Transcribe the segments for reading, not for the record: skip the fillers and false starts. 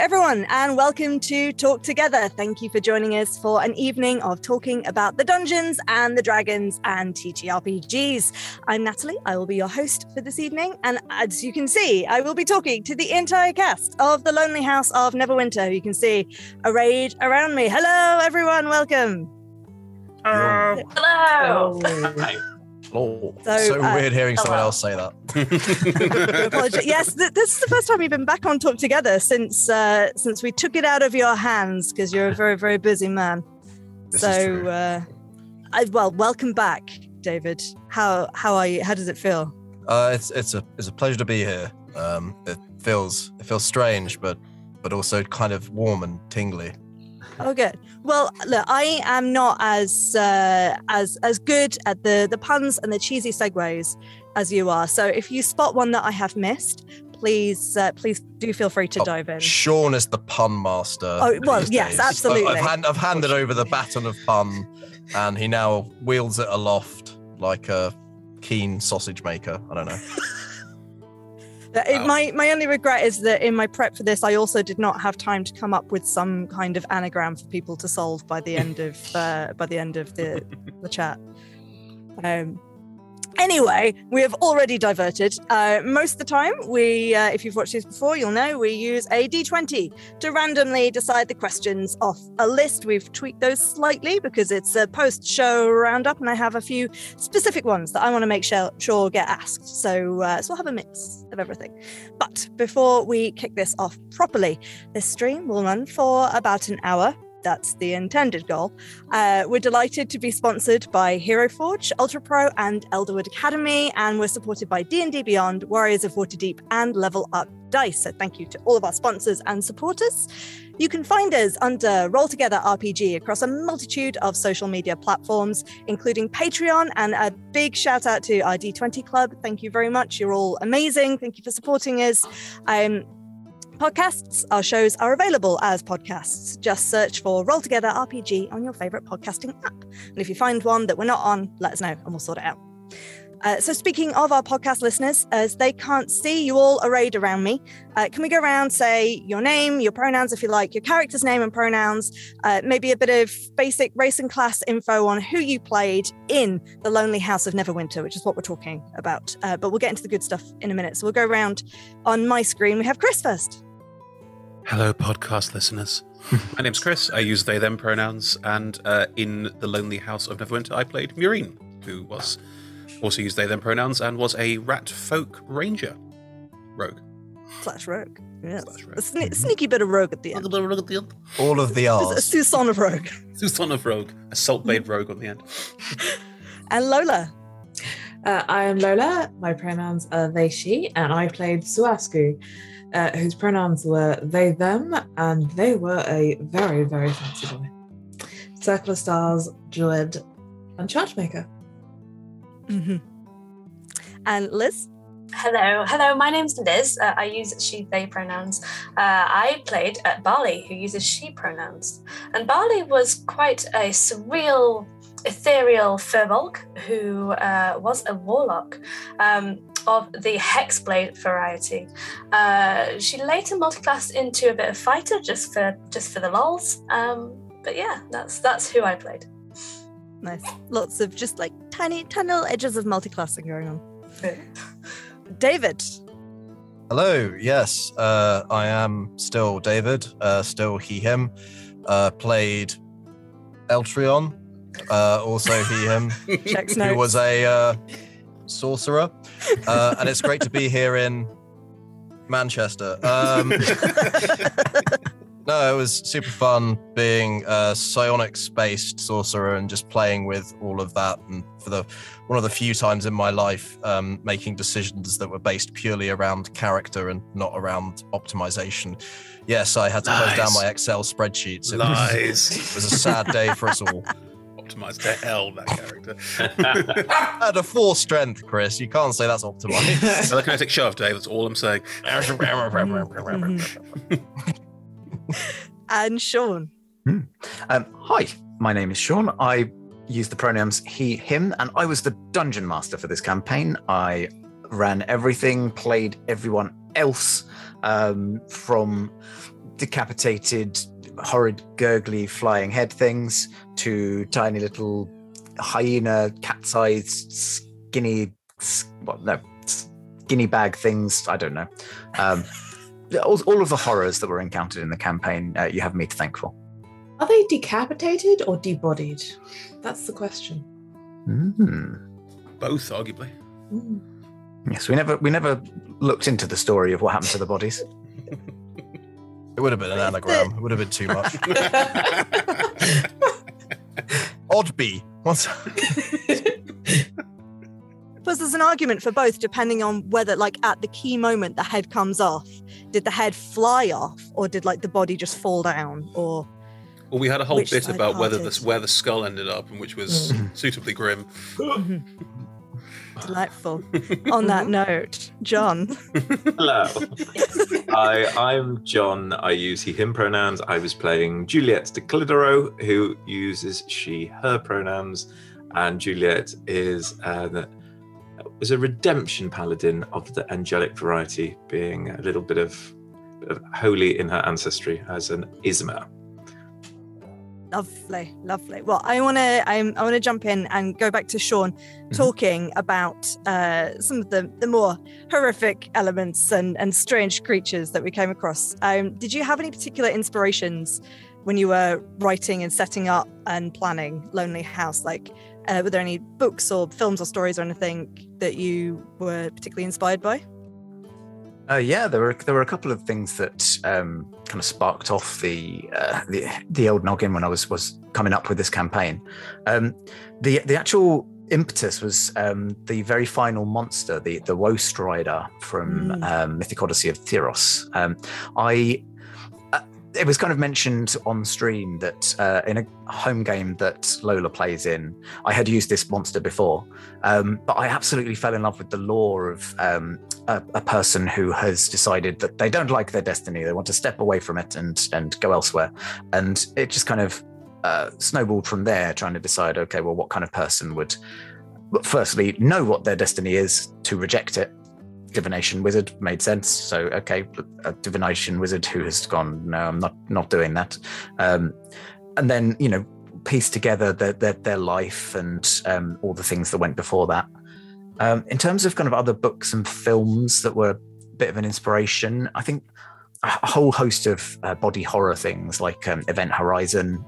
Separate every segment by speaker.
Speaker 1: everyone, and welcome to Talk Together. Thank you for joining us for an evening of talking about the Dungeons and the Dragons and TTRPGs. I'm Natalie. I will be your host for this evening, and as you can see, I will be talking to the entire cast of the Lonely House of Neverwinter, who you can see arrayed around me. Hello, everyone. Welcome.
Speaker 2: Hello.
Speaker 3: Oh, so weird hearing someone else say that.
Speaker 1: Yes, this is the first time you've been back on Talk Together since we took it out of your hands, because you're a very, very busy man. Welcome back, David. How are you? How does it feel?
Speaker 3: It's a pleasure to be here. It feels strange, but also kind of warm and tingly.
Speaker 1: Oh, good. Well, look, I am not as good at the puns and the cheesy segues as you are. So if you spot one that I have missed, please do feel free to dive in.
Speaker 3: Sean is the pun master.
Speaker 1: Oh, well, yes,
Speaker 3: days.
Speaker 1: absolutely.
Speaker 3: I've handed over the baton of pun, and he now wields it aloft like a keen sausage maker. I don't know.
Speaker 1: My only regret is that in my prep for this, I also did not have time to come up with some kind of anagram for people to solve by the end of the chat. Anyway, we have already diverted. Most of the time, if you've watched these before, you'll know we use a D20 to randomly decide the questions off a list. We've tweaked those slightly because it's a post-show roundup, and I have a few specific ones that I want to make sure get asked. So we'll have a mix of everything. But before we kick this off properly, this stream will run for about an hour. That's the intended goal. We're delighted to be sponsored by Hero Forge, Ultra Pro, and Elderwood Academy, and we're supported by D&D Beyond, Warriors of Waterdeep, and Level Up Dice. So thank you to all of our sponsors and supporters. You can find us under Roll Together RPG across a multitude of social media platforms, including Patreon, and a big shout out to our D20 Club. Thank you very much. You're all amazing. Thank you for supporting us. Podcasts, our shows are available as podcasts. Just search for Roll Together RPG on your favorite podcasting app. And if you find one that we're not on, let us know and we'll sort it out. So speaking of our podcast listeners, as they can't see you all arrayed around me, can we go around, say your name, your pronouns if you like, your character's name and pronouns, maybe a bit of basic race and class info on who you played in the Lonely House of Neverwinter, which is what we're talking about. But we'll get into the good stuff in a minute. So we'll go around on my screen. We have Chris first.
Speaker 2: Hello, podcast listeners. My name's Chris. I use they, them pronouns, and in the Lonely House of Neverwinter, I played Murine, who was also used they, them pronouns and was a rat folk ranger. Rogue.
Speaker 1: Slash rogue. Yes.
Speaker 2: Slash rogue.
Speaker 1: A sneaky bit of rogue at the end.
Speaker 3: All of the R's.
Speaker 1: A Susan of rogue.
Speaker 2: Susan of rogue. A salt-bayed rogue on the end.
Speaker 1: And Lola.
Speaker 4: I am Lola. My pronouns are they, she, and I played Suasku, whose pronouns were they, them, and they were a very, very fancy boy. Circle of Stars, Druid, and Chargemaker.
Speaker 1: Mm-hmm. And Liz?
Speaker 5: Hello, my name's Liz. I use she, they pronouns. I played Barley, who uses she pronouns. And Barley was quite a surreal, ethereal furbolg who was a warlock of the Hexblade variety. She later multiclassed into a bit of fighter just for the lols. But yeah, that's who I played.
Speaker 1: Nice. Lots of just like tiny little edges of multiclassing going on. David.
Speaker 3: Hello. Yes, I am still David. Still he, him. Played Eltrion. Also he, him.
Speaker 1: Checks
Speaker 3: who
Speaker 1: notes.
Speaker 3: was a sorcerer. And it's great to be here in Manchester. No, it was super fun being a psionics-based sorcerer and just playing with all of that. And for one of the few times in my life, making decisions that were based purely around character and not around optimization. Yes, I had to close down my Excel spreadsheets. It was a sad day for us all.
Speaker 2: Optimized to hell, that character.
Speaker 3: At a 4 strength, Chris. You can't say that's optimized.
Speaker 2: Telekinetic shove, Dave. That's all I'm saying.
Speaker 1: And Sean.
Speaker 6: Hi, my name is Sean. I use the pronouns he, him, and I was the dungeon master for this campaign. I ran everything, played everyone else from decapitated, horrid, gurgly, flying head things to tiny little hyena, cat-sized, skinny bag things. I don't know. All of the horrors that were encountered in the campaign, you have me to thank for.
Speaker 4: Are they decapitated or debodied? That's the question.
Speaker 2: Both, arguably.
Speaker 6: Yes, we never looked into the story of what happened to the bodies.
Speaker 3: It would have been an anagram. It would have been too much. Oddby. What's...
Speaker 1: Plus, there's an argument for both, depending on whether, like, at the key moment the head comes off, did the head fly off, or did, like, the body just fall down, or...
Speaker 2: Well, we had a whole
Speaker 1: Which
Speaker 2: bit
Speaker 1: side
Speaker 2: about where
Speaker 1: parted?
Speaker 2: the skull ended up, and which was suitably grim.
Speaker 1: Delightful. On that note, John.
Speaker 7: Hello. I'm John. I use he, him pronouns. I was playing Juliet de Clidero, who uses she, her pronouns. And Juliet is a redemption paladin of the angelic variety, being a little bit of holy in her ancestry as an Isma.
Speaker 1: Lovely. Well, I want to jump in and go back to Sean, talking about some of the more horrific elements and strange creatures that we came across. Did you have any particular inspirations when you were writing and setting up and planning Lonely House? Like, were there any books or films or stories or anything that you were particularly inspired by?
Speaker 6: Yeah, there were a couple of things that kind of sparked off the old noggin when I was coming up with this campaign. The actual impetus was the very final monster, the Woe Strider from Mythic Odyssey of Theros. It was kind of mentioned on stream that in a home game that Lola plays in, I had used this monster before, but I absolutely fell in love with the lore of a person who has decided that they don't like their destiny, they want to step away from it and go elsewhere. And it just kind of snowballed from there, trying to decide, okay, well, what kind of person would, firstly, know what their destiny is to reject it. Divination wizard made sense. So, okay, a divination wizard who has gone, no, I'm not doing that. And then, piece together their life and all the things that went before that. In terms of kind of other books and films that were a bit of an inspiration, I think a whole host of body horror things like Event Horizon,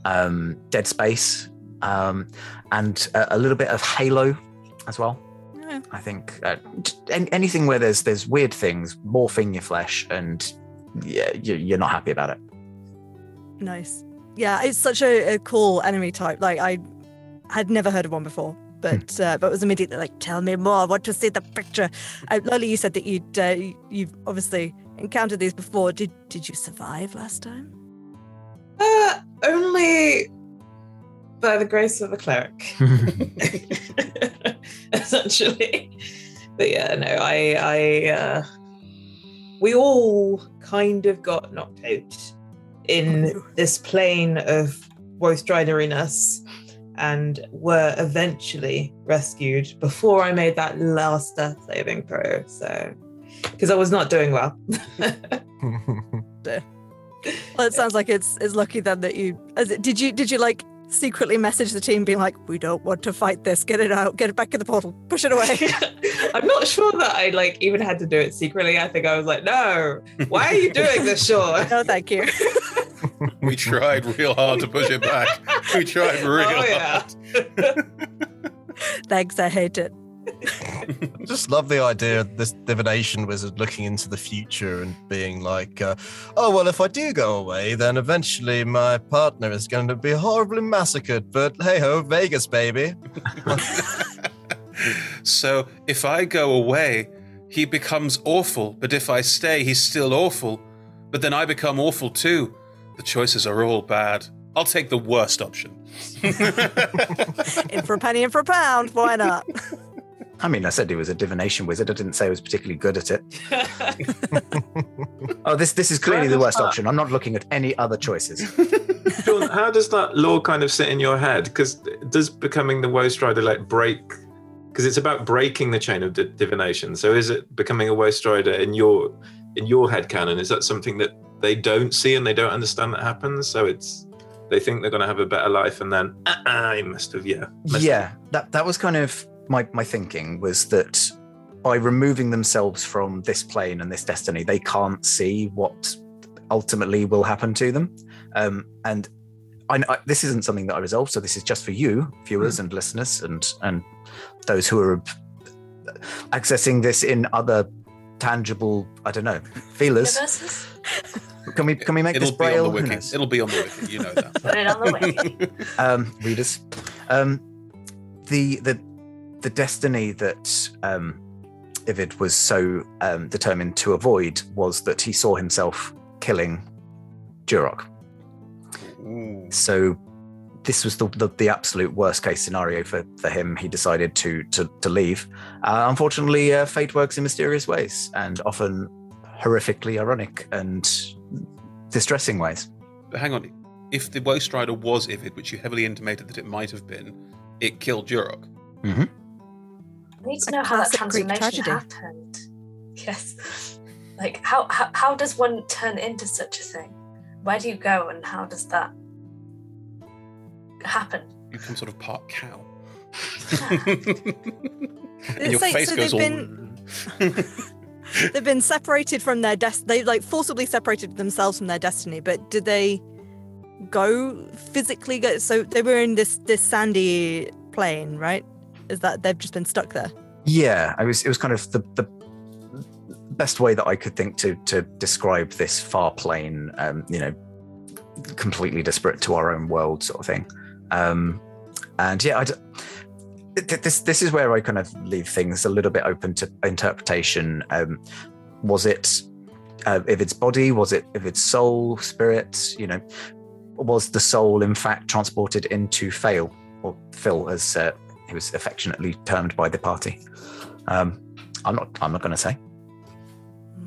Speaker 6: Dead Space, and a little bit of Halo as well. I think anything where there's weird things morphing your flesh and you're not happy about it.
Speaker 1: Nice. Yeah, it's such a cool enemy type. Like, I had never heard of one before, but was immediately like, tell me more. I want to see the picture. Lola, you said that you've obviously encountered these before. Did you survive last time?
Speaker 4: Only by the grace of a cleric. Essentially. But yeah, no, we all kind of got knocked out in this plane of Woestrideriness and were eventually rescued before I made that last death saving throw. So, because I was not doing well.
Speaker 1: Well, it sounds like it's lucky then that you. Did you like secretly message the team being like, we don't want to fight this, get it out, get it back in the portal, push it away?
Speaker 4: I'm not sure that I even had to do it secretly. I think I was like, no, why are you doing this, Sean?
Speaker 1: No, thank you.
Speaker 2: We tried real hard to push it back. We tried real hard.
Speaker 1: Thanks, I hate it.
Speaker 3: I just love the idea of this divination wizard looking into the future and being like, oh, well, if I do go away, then eventually my partner is going to be horribly massacred. But hey-ho, Vegas, baby.
Speaker 2: So if I go away, he becomes awful. But if I stay, he's still awful. But then I become awful too. The choices are all bad. I'll take the worst option.
Speaker 1: In for a penny, in for a pound. Why not?
Speaker 6: I mean, I said he was a divination wizard. I didn't say he was particularly good at it. Oh, this is clearly the worst option. I'm not looking at any other choices.
Speaker 7: Sean, how does that law kind of sit in your head? Because does becoming the Woe Strider break? Because it's about breaking the chain of divination. So is it becoming a Woe Strider in your head canon? Is that something that they don't see and they don't understand that happens. So they think they're going to have a better life, and then I must have.
Speaker 6: That was kind of my thinking, was that by removing themselves from this plane and this destiny, they can't see what ultimately will happen to them. And I this isn't something that I resolved, so this is just for you, viewers and listeners, and those who are accessing this in other tangible, I don't know, feelers.
Speaker 5: Universes?
Speaker 6: Can we make this braille?
Speaker 2: It'll be on the wiki. You know that.
Speaker 5: Put it on the wiki.
Speaker 6: Readers, the destiny that Ivid was so determined to avoid was that he saw himself killing Durok.
Speaker 2: Ooh.
Speaker 6: So this was the absolute worst case scenario for him. He decided to leave. Unfortunately, fate works in mysterious ways, and often horrifically ironic and distressing ways.
Speaker 2: But hang on, if the Ghost Rider was Ivid, which you heavily intimated that it might have been, it killed Durok.
Speaker 6: Mm-hmm.
Speaker 5: I need to know how that transformation happened. Yes. Like, how does one turn into such a thing? Where do you go, and how does that happen?
Speaker 2: You become sort of part cow.
Speaker 1: And your face goes all... They've been separated from their destiny. They forcibly separated themselves from their destiny. But did they physically go? So they were in this sandy plane, right? Is that they've just been stuck there?
Speaker 6: Yeah, it was kind of the best way that I could think to describe this far plane. Completely disparate to our own world, sort of thing. And yeah, this is where I kind of leave things a little bit open to interpretation. Was it Ivid's body? Was it Ivid's soul, spirit? Was the soul in fact transported into Phil, or Phil, as he was affectionately termed by the party? I'm not going to say.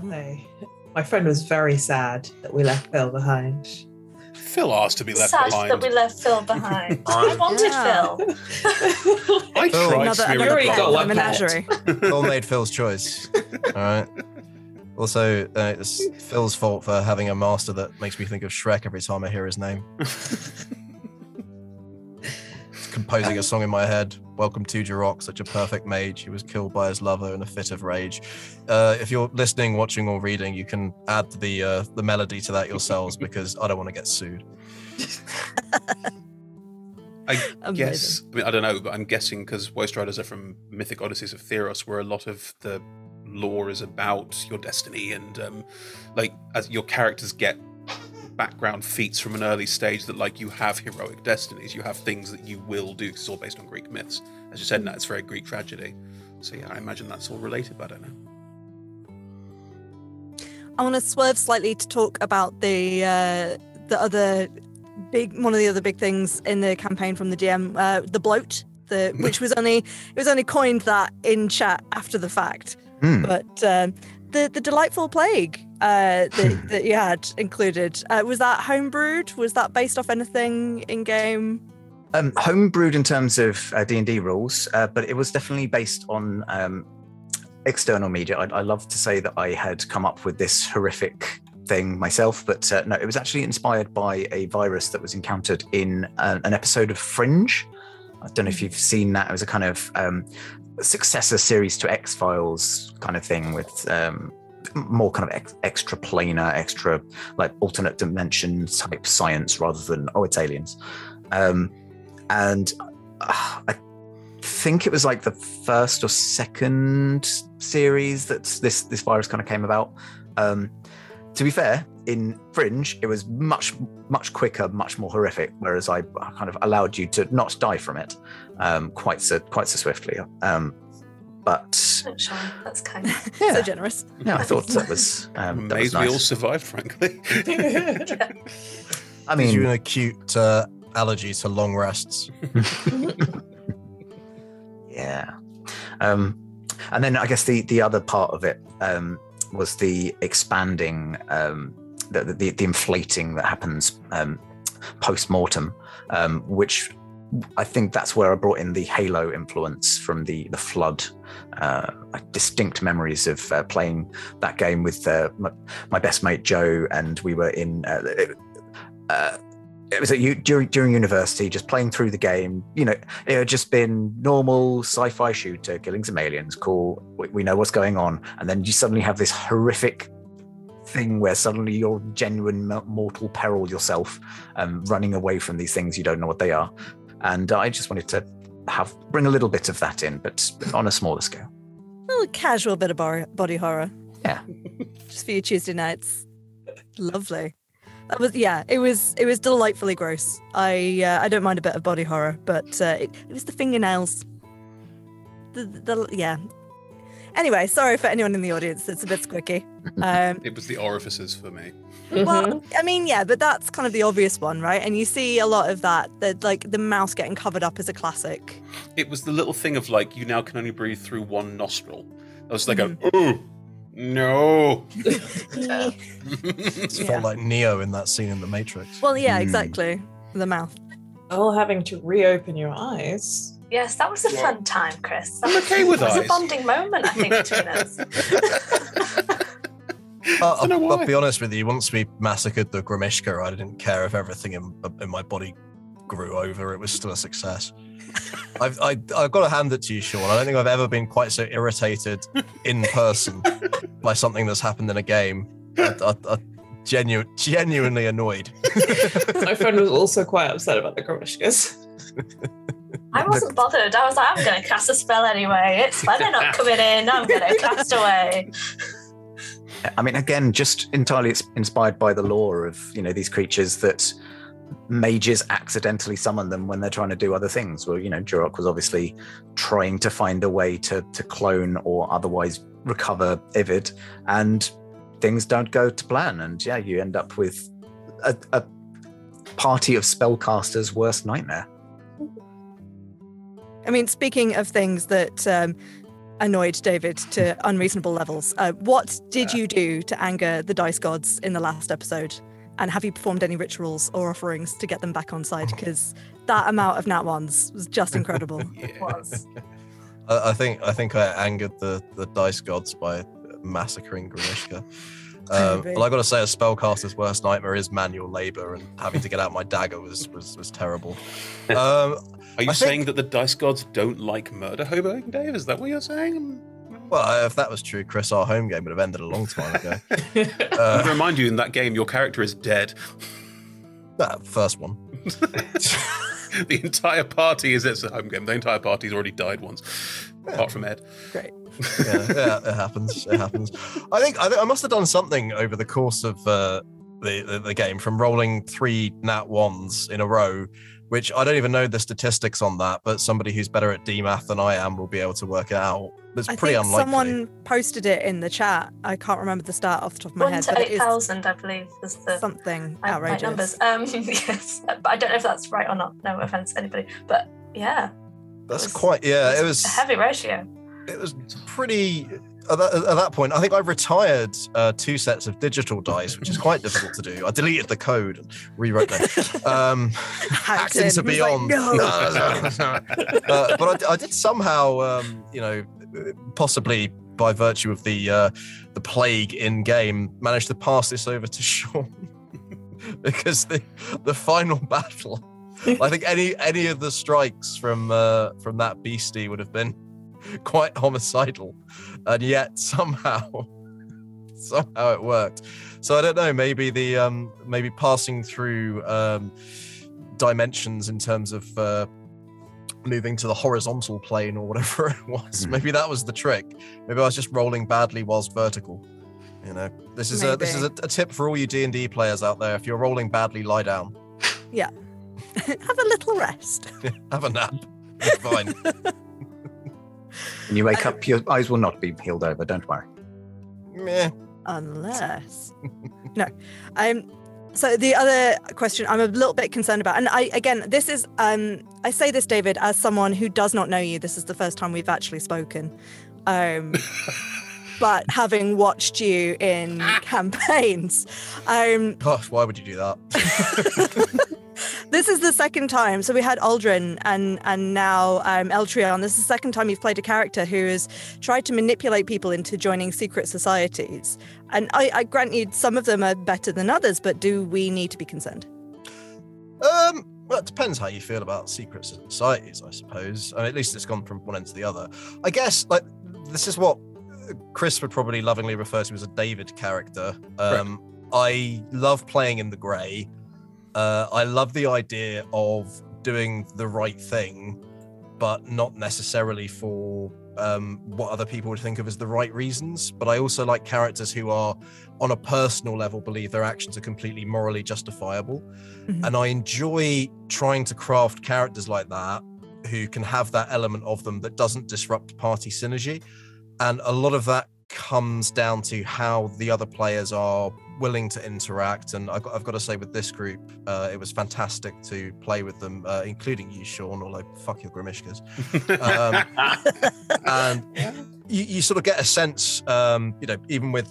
Speaker 4: No. My friend was very sad that we left Phil behind.
Speaker 2: Phil asked to be left
Speaker 5: Sad
Speaker 2: behind.
Speaker 5: that we left Phil behind. I wanted Phil.
Speaker 2: I tried to be
Speaker 1: menagerie.
Speaker 3: Phil made Phil's choice. All right. Also, it's Phil's fault for having a master that makes me think of Shrek every time I hear his name. Composing a song in my head. Welcome to Durok, such a perfect mage. He was killed by his lover in a fit of rage. If you're listening, watching, or reading, you can add the melody to that yourselves, because I don't want to get sued.
Speaker 2: I guess. I mean, I don't know, but I'm guessing because Ghost Riders are from Mythic Odysseys of Theros, where a lot of the lore is about your destiny, and as your characters get background feats from an early stage, that you have heroic destinies, you have things that you will do. It's all based on Greek myths, as you said. Nat, it's very Greek tragedy. So yeah, I imagine that's all related, but I don't know.
Speaker 1: I want to swerve slightly to talk about the other one of the other big things in the campaign from the DM, the bloat, which was only coined that in chat after the fact. But the delightful plague that you had included, was that homebrewed? Was that based off anything in game?
Speaker 6: Homebrewed in terms of D&D rules, but it was definitely based on external media. I love to say that I had come up with this horrific thing myself, but no, it was actually inspired by a virus that was encountered in an episode of Fringe. I don't know if you've seen that. It was a kind of successor series to X-Files kind of thing, with more kind of extra planar, extra alternate dimension type science rather than it's aliens. And I think it was the first or second series that this virus kind of came about. To be fair, in Fringe, it was much quicker, much more horrific, whereas I kind of allowed you to not die from it quite so swiftly. But
Speaker 5: that's kind of
Speaker 1: so generous.
Speaker 6: Yeah, I thought that was
Speaker 2: amazed
Speaker 6: nice.
Speaker 2: we all survived, frankly.
Speaker 3: I mean, gives you an acute allergy to long rests.
Speaker 6: Yeah. And then I guess the other part of it was the expanding, the inflating that happens post-mortem, which I think that's where I brought in the Halo influence from the Flood. Distinct memories of playing that game with my best mate Joe, and we were in. It was during university, just playing through the game. You know, it had just been normal sci-fi shooter, killing some aliens. Cool, we know what's going on, and then you suddenly have this horrific thing where suddenly you're genuine mortal peril yourself, running away from these things you don't know what they are. And I just wanted to bring a little bit of that in, but on a smaller scale.
Speaker 1: A little casual bit of body horror.
Speaker 6: Yeah.
Speaker 1: Just for your Tuesday nights. Lovely. That was, yeah, it was delightfully gross. I don't mind a bit of body horror, but it was the fingernails. Yeah. Anyway, sorry for anyone in the audience. It's a bit squicky.
Speaker 2: It was the orifices for me.
Speaker 1: Well, I mean, yeah, but that's kind of the obvious one, right? And you see a lot of that. Like the mouse getting covered up is a classic.
Speaker 2: It was the little thing of like, you now can only breathe through one nostril. I was like, oh, no.
Speaker 3: It felt like Neo in that scene in The Matrix.
Speaker 1: Well, yeah, exactly. The mouth.
Speaker 4: All having to reopen your eyes.
Speaker 5: Yes, that was a fun time, Chris.
Speaker 2: I'm okay with
Speaker 5: It was
Speaker 2: eyes.
Speaker 5: a bonding moment, I think, between us.
Speaker 3: I'll be honest with you, once we massacred the Grimishka, I didn't care if everything in my body grew over. It was still a success. I've got to hand it to you, Sean. I don't think I've ever been quite so irritated in person by something that's happened in a game. Genuinely annoyed.
Speaker 4: My friend was also quite upset about the Grimishkas.
Speaker 5: I wasn't bothered. I was like, I'm going to cast a spell anyway. It's fine. They're not coming in. I'm going to cast away.
Speaker 6: I mean, again, just entirely inspired by the lore of, you know, these creatures that mages accidentally summon them when they're trying to do other things. Well, you know, Jurok was obviously trying to find a way to clone or otherwise recover Ivid, and things don't go to plan. And yeah, you end up with a party of spellcasters' worst nightmare.
Speaker 1: I mean, speaking of things that annoyed David to unreasonable levels, what did you do to anger the dice gods in the last episode? And have you performed any rituals or offerings to get them back on side? Because that amount of nat ones was just incredible.
Speaker 5: It was.
Speaker 3: I think I angered the dice gods by massacring Grimishka. Well, I got to say, a spellcaster's worst nightmare is manual labor, and having to get out my dagger was terrible.
Speaker 2: Are you saying that the dice gods don't like murder hoboing, Dave? Is that what you're saying?
Speaker 3: Well, if that was true, Chris, our home game would have ended a long time ago.
Speaker 2: To remind you, in that game, your character is dead.
Speaker 3: That first one.
Speaker 2: The entire party is it's a home game. The entire party's already died once, apart from Ed.
Speaker 1: Great.
Speaker 3: Yeah, it happens. It happens. I think I must have done something over the course of the game, from rolling 3 nat 1s in a row, which I don't even know the statistics on that, but somebody who's better at DMath than I am will be able to work it out. It's pretty unlikely.
Speaker 1: Someone posted it in the chat. I can't remember the stat off the top of my
Speaker 5: 1
Speaker 1: head.
Speaker 5: to 8,000, I believe, was the
Speaker 1: something
Speaker 5: right
Speaker 1: outrageous.
Speaker 5: numbers. Yes, but I don't know if that's right or not. No offense to anybody, but yeah,
Speaker 3: That's quite. Yeah, it was
Speaker 5: a heavy ratio.
Speaker 3: It was pretty. At that point, I think I retired 2 sets of digital dice, which is quite difficult to do. I deleted the code and rewrote them. Hacked into Beyond.
Speaker 1: Like, no.
Speaker 3: But I did somehow, possibly by virtue of the plague in game, manage to pass this over to Sean because the final battle. I think any of the strikes from that beastie would have been quite homicidal, and yet somehow it worked. So I don't know, maybe maybe passing through dimensions in terms of moving to the horizontal plane or whatever it was. Maybe that was the trick. Maybe I was just rolling badly whilst vertical. You know, this is a tip for all you D&D players out there. If you're rolling badly, lie down.
Speaker 1: Yeah. Have a little rest.
Speaker 3: Have a nap. It's fine.
Speaker 6: When you wake up, your eyes will not be healed over. Don't worry.
Speaker 3: Meh.
Speaker 1: Unless. No. So the other question I'm a little bit concerned about, and this is, I say this, David, as someone who does not know you. This is the first time we've actually spoken. But having watched you in campaigns.
Speaker 3: Gosh, why would you do that?
Speaker 1: This is the second time. So we had Aldrin and now Eltrion. This is the second time you've played a character who has tried to manipulate people into joining secret societies. And I grant you some of them are better than others, but do we need to be concerned?
Speaker 3: Well, it depends how you feel about secret societies, I suppose. I mean, at least it's gone from one end to the other. I guess, like, this is what Chris would probably lovingly refer to as a David character. I love playing in the grey. I love the idea of doing the right thing, but not necessarily for what other people would think of as the right reasons. But I also like characters who are, on a personal level, believe their actions are completely morally justifiable. Mm-hmm. And I enjoy trying to craft characters like that who can have that element of them that doesn't disrupt party synergy. And a lot of that comes down to how the other players are willing to interact. And I've got to say, with this group, it was fantastic to play with them, including you, Sean, although fuck your Grimishkas. And you sort of get a sense, even with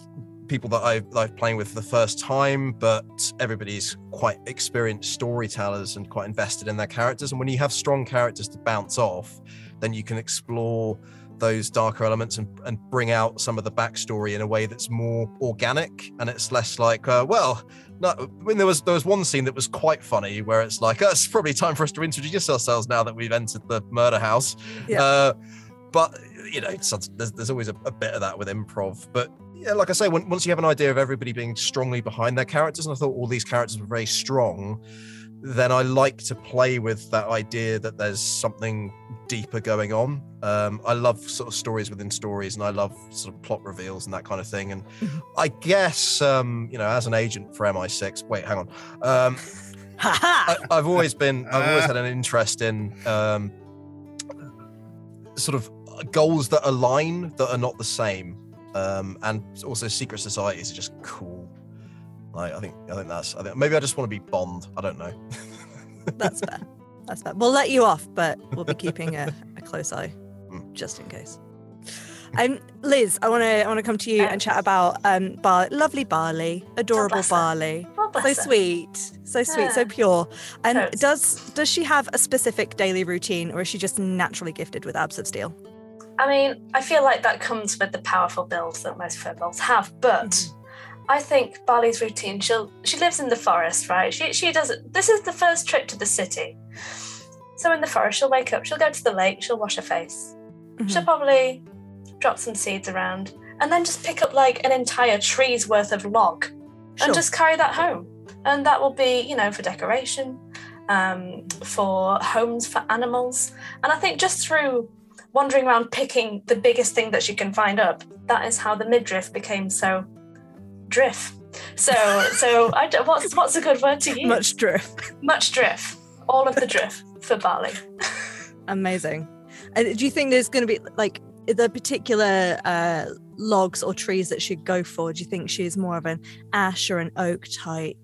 Speaker 3: people that I've playing with for the first time, but everybody's quite experienced storytellers and quite invested in their characters. And when you have strong characters to bounce off, then you can explore those darker elements and bring out some of the backstory in a way that's more organic, and it's less like, no. I mean, there was one scene that was quite funny where it's like, it's probably time for us to introduce ourselves now that we've entered the murder house. Yeah. But there's always a bit of that with improv. But yeah, like I say, once you have an idea of everybody being strongly behind their characters, and I thought all these characters were very strong, then I like to play with that idea that there's something deeper going on. I love sort of stories within stories, and I love sort of plot reveals and that kind of thing. And I guess, as an agent for MI6, wait, hang on. I've always had an interest in sort of goals that align, that are not the same. And also secret societies are just cool. I think maybe I just want to be Bond. I don't know.
Speaker 1: That's fair. We'll let you off, but we'll be keeping a close eye just in case. Liz, I want to come to you and chat about lovely Barley, adorable Barley, so sweet, so pure. And does she have a specific daily routine, or is she just naturally gifted with abs of steel?
Speaker 5: I mean, I feel like that comes with the powerful builds that most furbolgs have, but I think Barley's routine, she lives in the forest, right? She does it. This is the first trip to the city. So in the forest, she'll wake up, she'll go to the lake, she'll wash her face. Mm-hmm. She'll probably drop some seeds around and then just pick up like an entire tree's worth of log and just carry that home. And that will be, for decoration, for homes for animals. And I think just through wandering around picking the biggest thing that she can find up, that is how the midriff became so driff. So what's a good word to use?
Speaker 1: Much driff. All
Speaker 5: of the driff for Barley.
Speaker 1: Amazing. And do you think there's going to be like the particular logs or trees that she'd go for? Do you think she's more of an ash or an oak type?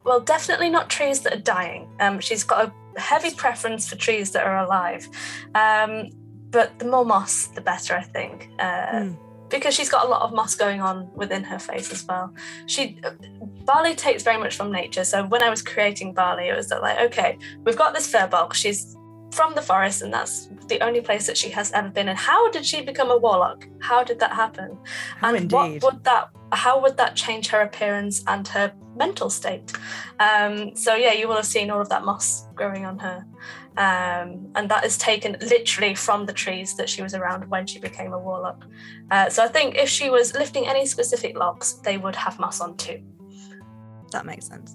Speaker 5: Well, definitely not trees that are dying. She's got a heavy preference for trees that are alive. But the more moss, the better, I think. Because she's got a lot of moss going on within her face as well. Barley takes very much from nature. So when I was creating Barley, it was like, okay, we've got this furbolg. She's from the forest, and that's the only place that she has ever been. And how did she become a warlock? How did that happen? How would that change her appearance and her mental state? You will have seen all of that moss growing on her. And that is taken literally from the trees that she was around when she became a warlock. So I think if she was lifting any specific logs, they would have moss on too.
Speaker 1: That makes sense.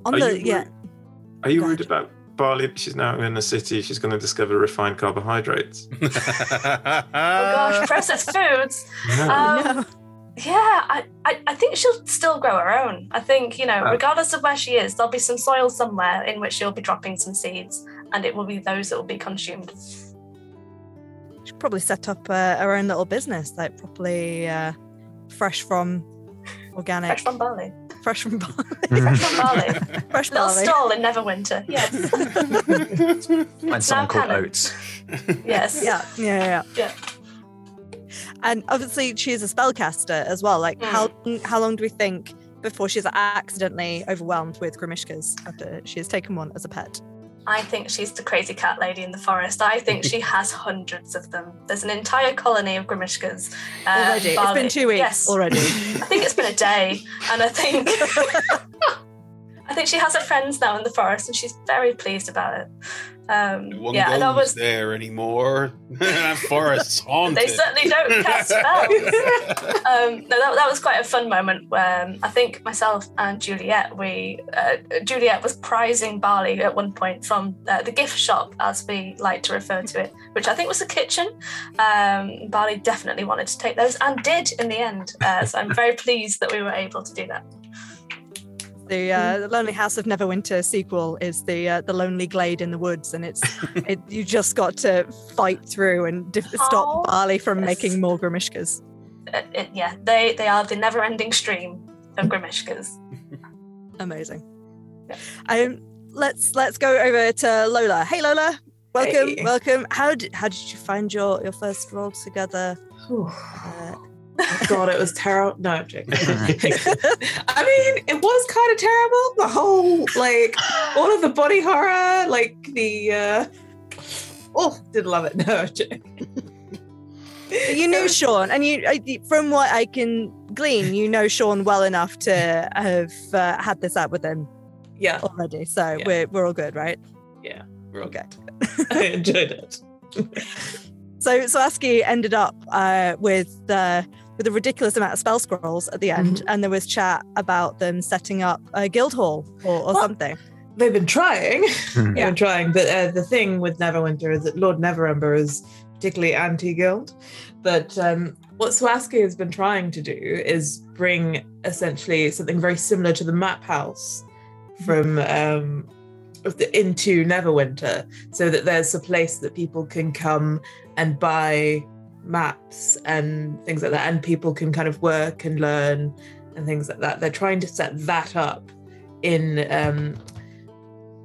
Speaker 7: Are you worried about Barley? She's now in the city. She's going to discover refined carbohydrates.
Speaker 5: Oh gosh, processed foods.
Speaker 1: No.
Speaker 5: Yeah, I think she'll still grow her own. I think, regardless of where she is, there'll be some soil somewhere in which she'll be dropping some seeds, and it will be those that will be consumed.
Speaker 1: She'll probably set up her own little business, like properly fresh from organic.
Speaker 5: Fresh from barley.
Speaker 1: Fresh from barley.
Speaker 5: Fresh from barley.
Speaker 1: Fresh
Speaker 5: little
Speaker 1: barley.
Speaker 5: stall in Neverwinter. Yes.
Speaker 6: And something called oats.
Speaker 5: Yes.
Speaker 1: Yeah. And obviously she is a spellcaster as well. Like how long do we think before she's accidentally overwhelmed with Grimishkas after she has taken one as a pet.
Speaker 5: I think she's the crazy cat lady in the forest. I think she has hundreds of them. There's an entire colony of Grimishkas.
Speaker 1: Already? It's been 2 weeks
Speaker 5: yes.
Speaker 1: already.
Speaker 5: I think it's been a day. And I think she has her friends now in the forest and she's very pleased about it.
Speaker 2: No one goes there anymore. Forest's haunted.
Speaker 5: They certainly don't cast spells. That was quite a fun moment where I think myself and Juliet, Juliet was prizing barley at one point from the gift shop, as we like to refer to it, which I think was the kitchen. Barley definitely wanted to take those and did in the end. So I'm very pleased that we were able to do that.
Speaker 1: The Lonely House of Neverwinter sequel is the Lonely Glade in the Woods, and you just got to fight through and stop Barley from making more Grimishkas.
Speaker 5: They are the never-ending stream of Grimishkas.
Speaker 1: Amazing.
Speaker 5: Yeah.
Speaker 1: Let's go over to Lola. Hey Lola, welcome.
Speaker 4: Hey.
Speaker 1: Welcome. How did you find your first roll together?
Speaker 4: God, it was terrible. No, I'm joking. I mean, it was kind of terrible. The whole, all of the body horror, didn't love it. No, I'm joking.
Speaker 1: You knew Sean, and from what I can glean, you know Sean well enough to have had this out with him.
Speaker 4: Yeah,
Speaker 1: already. So we're all good, right?
Speaker 4: Yeah,
Speaker 1: we're all good.
Speaker 4: I enjoyed it.
Speaker 1: So ASCII ended up with a ridiculous amount of spell scrolls at the end, and there was chat about them setting up a guild hall or something.
Speaker 4: They've been trying. But the thing with Neverwinter is that Lord Neverember is particularly anti-guild. But what ASCII has been trying to do is bring essentially something very similar to the map house from into Neverwinter, so that there's a place that people can come and buy maps and things like that, and people can kind of work and learn and things like that. They're trying to set that up in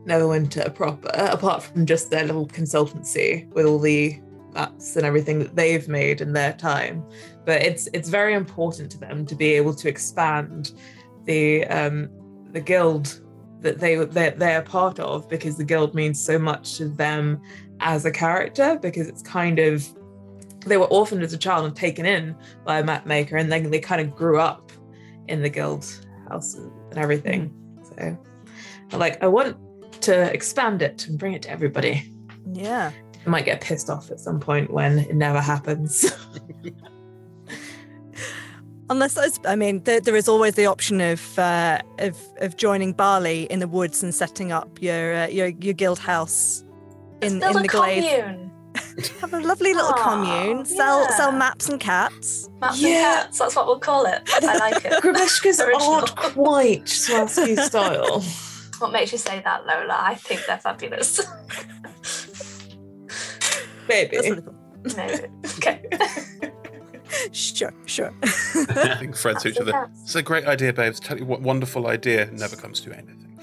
Speaker 4: Neverwinter proper, apart from just their little consultancy with all the maps and everything that they've made in their time. But it's very important to them to be able to expand the guild that they're part of, because the guild means so much to them as a character, because it's kind of, they were orphaned as a child and taken in by a map maker, and then they kind of grew up in the guild house and everything. So I want to expand it and bring it to everybody.
Speaker 1: Yeah.
Speaker 4: I might get pissed off at some point when it never happens.
Speaker 1: Unless, there is always the option of joining Barley in the woods and setting up your guild house in the glade.
Speaker 5: Commune.
Speaker 1: Have a lovely little commune. Sell maps and cats.
Speaker 5: Maps and cats. That's what we'll call it. I like it.
Speaker 4: Grimishkas aren't quite ASCII style.
Speaker 5: What makes you say that, Lola? I think they're fabulous.
Speaker 4: Maybe.
Speaker 1: Really cool.
Speaker 5: Maybe. Okay.
Speaker 1: Sure.
Speaker 2: I think friends to each other. It's a great idea, babes. Tell you what wonderful idea never comes to anything.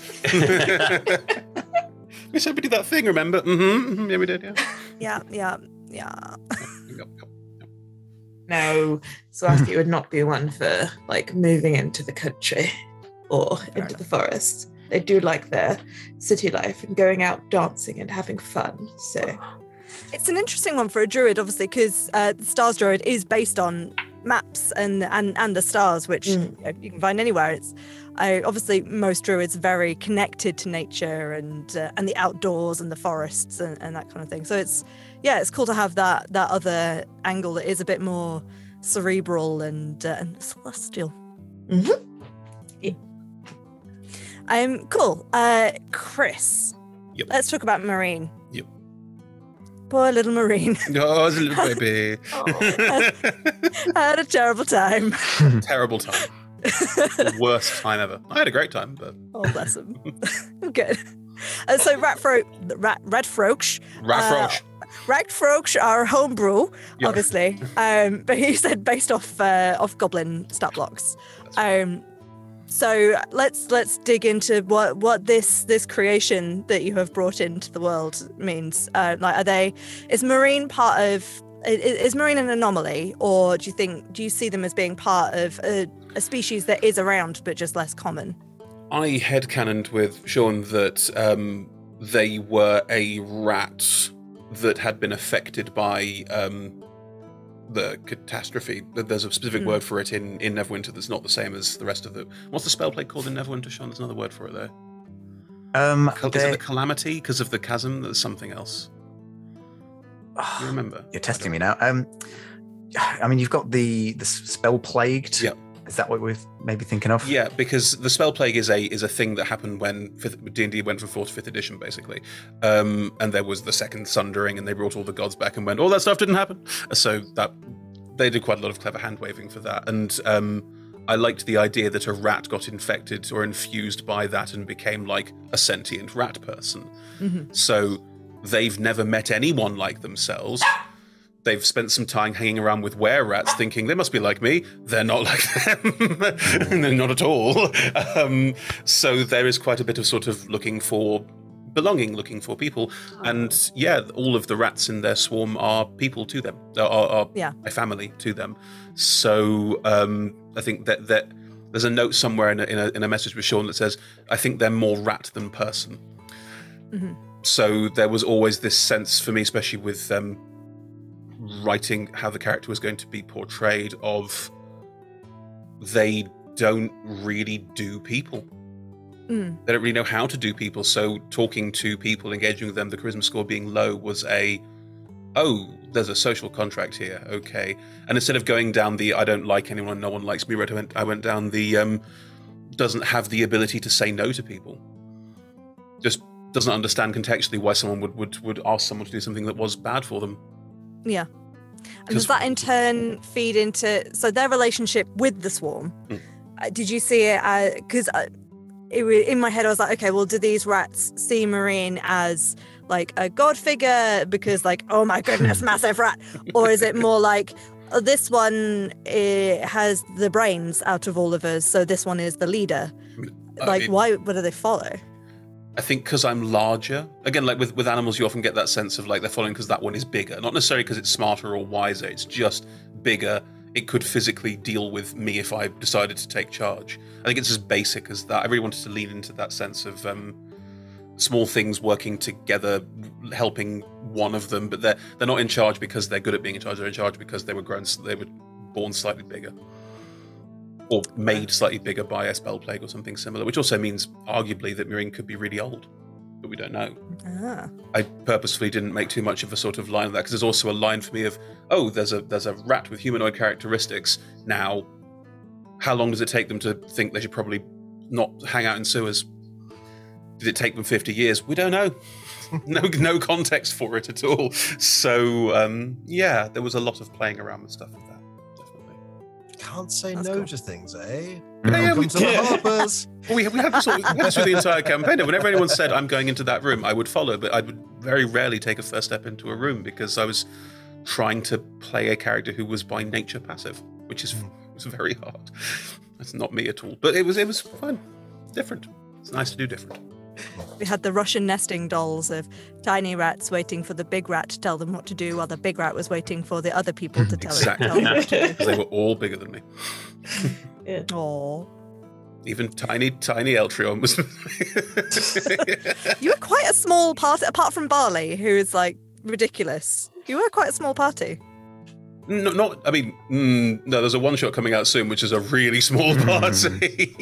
Speaker 2: We said we did that thing, remember? Yeah, we did, yeah.
Speaker 1: Yeah.
Speaker 2: Yep.
Speaker 4: No, ASCII would not be one for moving into the country or into the forest. They do like their city life and going out dancing and having fun. So
Speaker 1: it's an interesting one for a druid, obviously, because the Stars Druid is based on maps and the stars, which you can find anywhere. It's obviously most druids are very connected to nature and the outdoors and the forests and that kind of thing. So it's cool to have that other angle that is a bit more cerebral and celestial. Cool. Chris.
Speaker 2: Yep.
Speaker 1: Let's talk about Marine.
Speaker 2: Yep.
Speaker 1: Poor little Marine.
Speaker 2: Oh, it's a little baby.
Speaker 1: Had a terrible time.
Speaker 2: Terrible time. Worst time ever. I had a great time, but
Speaker 1: oh, bless him. Good. So Radfroach. Our homebrew, obviously. But he said based off Goblin stat blocks. So let's dig into what this creation that you have brought into the world means. Is Marine part of? Is Marine an anomaly, or do you see them as being part of a species that is around but just less common.
Speaker 2: I headcanoned with Sean that they were a rat that had been affected by the catastrophe. There's a specific word for it in Neverwinter that's not the same as the rest of the... What's the spell plague called in Neverwinter, Sean? There's another word for it there. Is it the calamity because of the chasm? There's something else. Do you remember?
Speaker 6: You're testing me now. I mean, you've got the spell plagued.
Speaker 2: Yeah.
Speaker 6: Is that what we're maybe thinking of?
Speaker 2: Yeah, because the spell plague is a thing that happened when D&D went from 4th to 5th edition, basically. And there was the second Sundering, and they brought all the gods back and went, all that stuff didn't happen. So that they did quite a lot of clever hand-waving for that. And I liked the idea that a rat got infected or infused by that and became like a sentient rat person.
Speaker 1: Mm-hmm.
Speaker 2: So they've never met anyone like themselves. They've spent some time hanging around with were-rats thinking, they must be like me. They're not like them. They're not at all. So there is quite a bit of sort of looking for belonging, looking for people. And yeah, all of the rats in their swarm are people to them, are a family to them. So I think that there's a note somewhere in a message with Sean that says, I think they're more rat than person.
Speaker 1: Mm-hmm.
Speaker 2: So there was always this sense for me, especially with writing how the character was going to be portrayed, of they don't really do people. They don't really know how to do people. So talking to people, engaging with them, the charisma score being low was there's a social contract here, okay. And instead of going down the I don't like anyone, no one likes me route, I went down the doesn't have the ability to say no to people. Just doesn't understand contextually why someone would ask someone to do something that was bad for them.
Speaker 1: Yeah. And does that in turn feed into their relationship with the swarm? Did you see it? Because in my head I was like, okay, well, do these rats see Marine as like a god figure because like, oh my goodness, massive rat? Or is it more like, this one has the brains out of all of us, so this one is the leader? Like, why do they follow?
Speaker 2: I think because I'm larger. Again, like with animals, you often get that sense of like they're following because that one is bigger. Not necessarily because it's smarter or wiser. It's just bigger. It could physically deal with me if I decided to take charge. I think it's as basic as that. I really wanted to lean into that sense of small things working together, helping one of them. But they're not in charge because they're good at being in charge. They're in charge because they were born slightly bigger. Or made slightly bigger by a spell plague or something similar, which also means arguably that Marine could be really old, but we don't know. I purposefully didn't make too much of a sort of line of that because there's also a line for me of, there's a rat with humanoid characteristics. Now, how long does it take them to think they should probably not hang out in sewers? Did it take them 50 years? We don't know. No context for it at all. So there was a lot of playing around with stuff like that.
Speaker 3: Can't say no to things, eh?
Speaker 2: Yeah,
Speaker 3: Welcome to the Harpers.
Speaker 2: We had this through the entire campaign. Whenever anyone said, I'm going into that room, I would follow, but I would very rarely take a first step into a room because I was trying to play a character who was by nature passive, which is very hard. That's not me at all. But it was fun. Different. It's nice to do different.
Speaker 1: We had the Russian nesting dolls of tiny rats waiting for the big rat to tell them what to do, while the big rat was waiting for the other people to tell them what to do.
Speaker 2: Because they were all bigger than me.
Speaker 1: Yeah. Aww.
Speaker 2: Even tiny Eltrion was...
Speaker 1: You were quite a small party, apart from Barley, who is like ridiculous. You were quite a small party.
Speaker 2: No, there's a one-shot coming out soon, which is a really small party.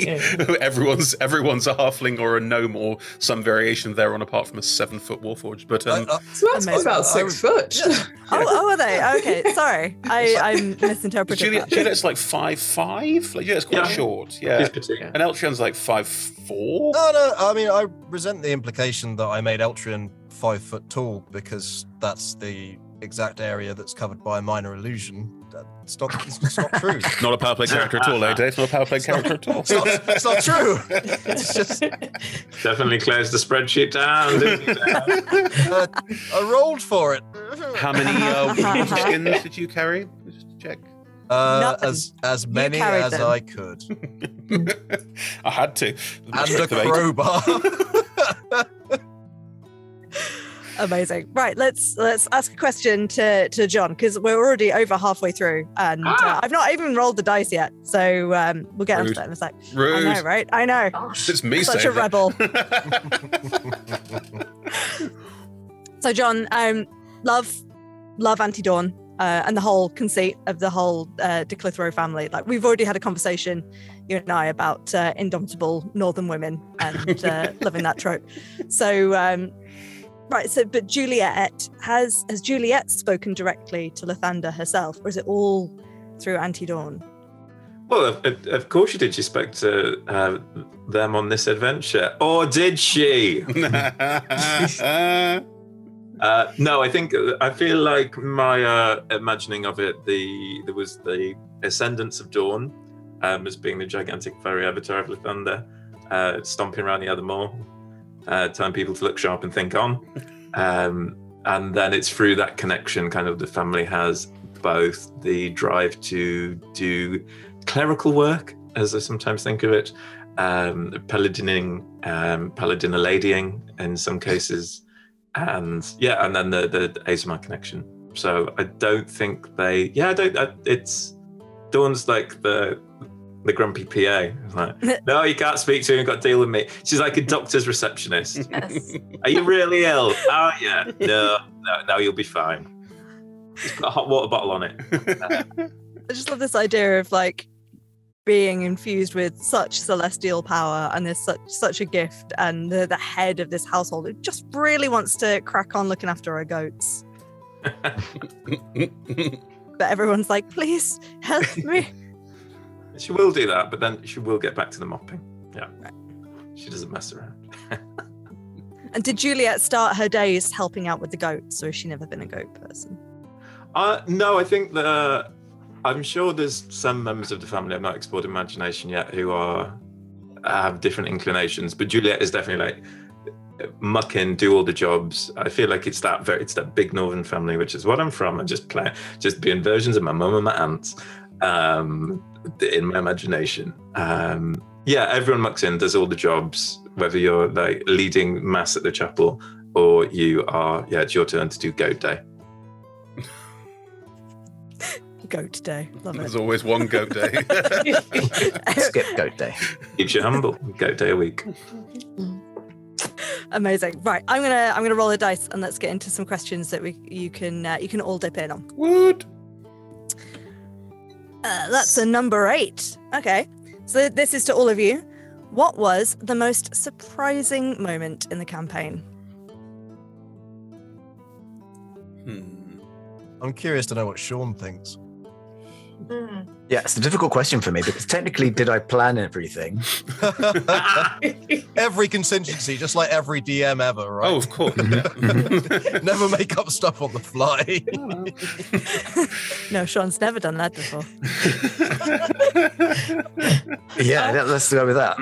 Speaker 2: Everyone's a halfling or a gnome or some variation thereon, apart from a 7-foot warforged. But
Speaker 4: so that's about 6 foot.
Speaker 3: Yeah.
Speaker 1: Oh, are they? Okay, sorry, I misinterpreted.
Speaker 2: Juliet's like 5'5". Like Juliet's quite short. Yeah, and Eltrion's like 5'4".
Speaker 3: No. I mean, I resent the implication that I made Eltrion 5 foot tall because that's the exact area that's covered by a minor illusion. It's not true.
Speaker 2: Not a power play character at all, eh, Dave? Not a power play character at all.
Speaker 3: It's not true. It's just
Speaker 7: definitely closed the spreadsheet down.
Speaker 3: I rolled for it.
Speaker 2: How many skins did you carry? Just to check.
Speaker 3: As many as them. I could.
Speaker 2: I had to.
Speaker 3: And a crowbar.
Speaker 1: Amazing. Right, let's ask a question to John, because we're already over halfway through, and I've not even rolled the dice yet. So we'll get onto that in a sec.
Speaker 2: Rude.
Speaker 1: I know, right? I know.
Speaker 5: Gosh.
Speaker 2: It's me
Speaker 1: Such
Speaker 2: saying
Speaker 1: a rebel. So John, love Anti-Dawn and the whole conceit of the whole De Clitheroe family. Like, we've already had a conversation, you and I, about indomitable northern women and loving that trope. So right, so but Juliet, has Juliet spoken directly to Lathander herself, or is it all through Anti-Dawn?
Speaker 7: Well, of course she did. She spoke to them on this adventure. Or did she? No, I feel like my imagining of it, there was the ascendance of Dawn as being the gigantic furry avatar of Lathander, stomping around the other mall, telling people to look sharp and think on. And then it's through that connection kind of the family has both the drive to do clerical work, as I sometimes think of it, paladining, paladinalading in some cases, and then the ASMR connection. So I don't think it's Dawn's like the grumpy PA. It's like, no, you can't speak to him, you've got to deal with me. She's like a doctor's receptionist.
Speaker 5: Yes.
Speaker 7: Are you really ill? Oh yeah. No, you'll be fine. Just put a hot water bottle on it.
Speaker 1: I just love this idea of like being infused with such celestial power, and there's such a gift, and the head of this household who just really wants to crack on looking after her goats. But everyone's like, please help me.
Speaker 7: She will do that, but then she will get back to the mopping. Yeah.
Speaker 1: Right.
Speaker 7: She doesn't mess around.
Speaker 1: And did Juliet start her days helping out with the goats, or has she never been a goat person?
Speaker 7: No, I think that I'm sure there's some members of the family I've not explored imagination yet who have different inclinations, but Juliet is definitely like muck in, do all the jobs. I feel like it's that big northern family, which is what I'm from. I just being versions of my mum and my aunts in my imagination. Everyone mucks in, does all the jobs, whether you're like leading mass at the chapel or you are, it's your turn to do goat day.
Speaker 1: Goat day. Love it.
Speaker 2: There's always one goat day.
Speaker 6: Skip goat day.
Speaker 7: Keeps you humble. Goat day a week.
Speaker 1: Amazing. Right, I'm gonna roll the dice and let's get into some questions that you can all dip in on.
Speaker 2: Woot.
Speaker 1: That's a number 8. Okay, so this is to all of you. What was the most surprising moment in the campaign?
Speaker 3: I'm curious to know what Sean thinks.
Speaker 6: Yeah, it's a difficult question for me because technically, did I plan everything?
Speaker 3: Every contingency, just like every DM ever, right?
Speaker 2: Oh, of course.
Speaker 3: Never make up stuff on the fly.
Speaker 1: No, Sean's never done that before.
Speaker 6: Yeah, let's go with that.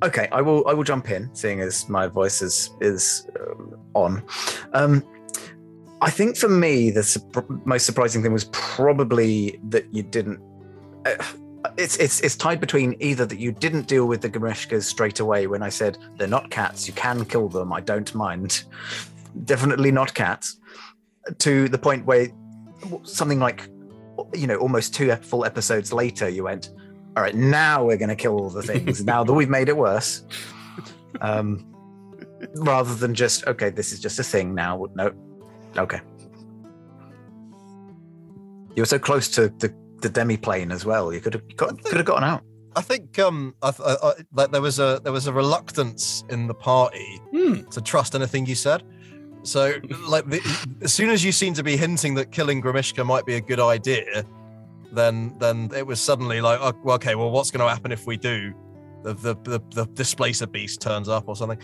Speaker 6: Okay, I will jump in, seeing as my voice is on. I think for me, the most surprising thing was probably that you didn't. It's tied between either that you didn't deal with the Gameshkas straight away when I said they're not cats, you can kill them, I don't mind. Definitely not cats. To the point where something like, almost 2 full episodes later, you went, all right, now we're going to kill all the things. Now that we've made it worse, rather than just, okay, this is just a thing now. No. Okay. You were so close to the demi-plane as well. You could have gotten out.
Speaker 3: I think there was a reluctance in the party to trust anything you said. So, as soon as you seemed to be hinting that killing Grimishka might be a good idea, then it was suddenly like, okay, well, what's going to happen if we do? The displacer beast turns up or something.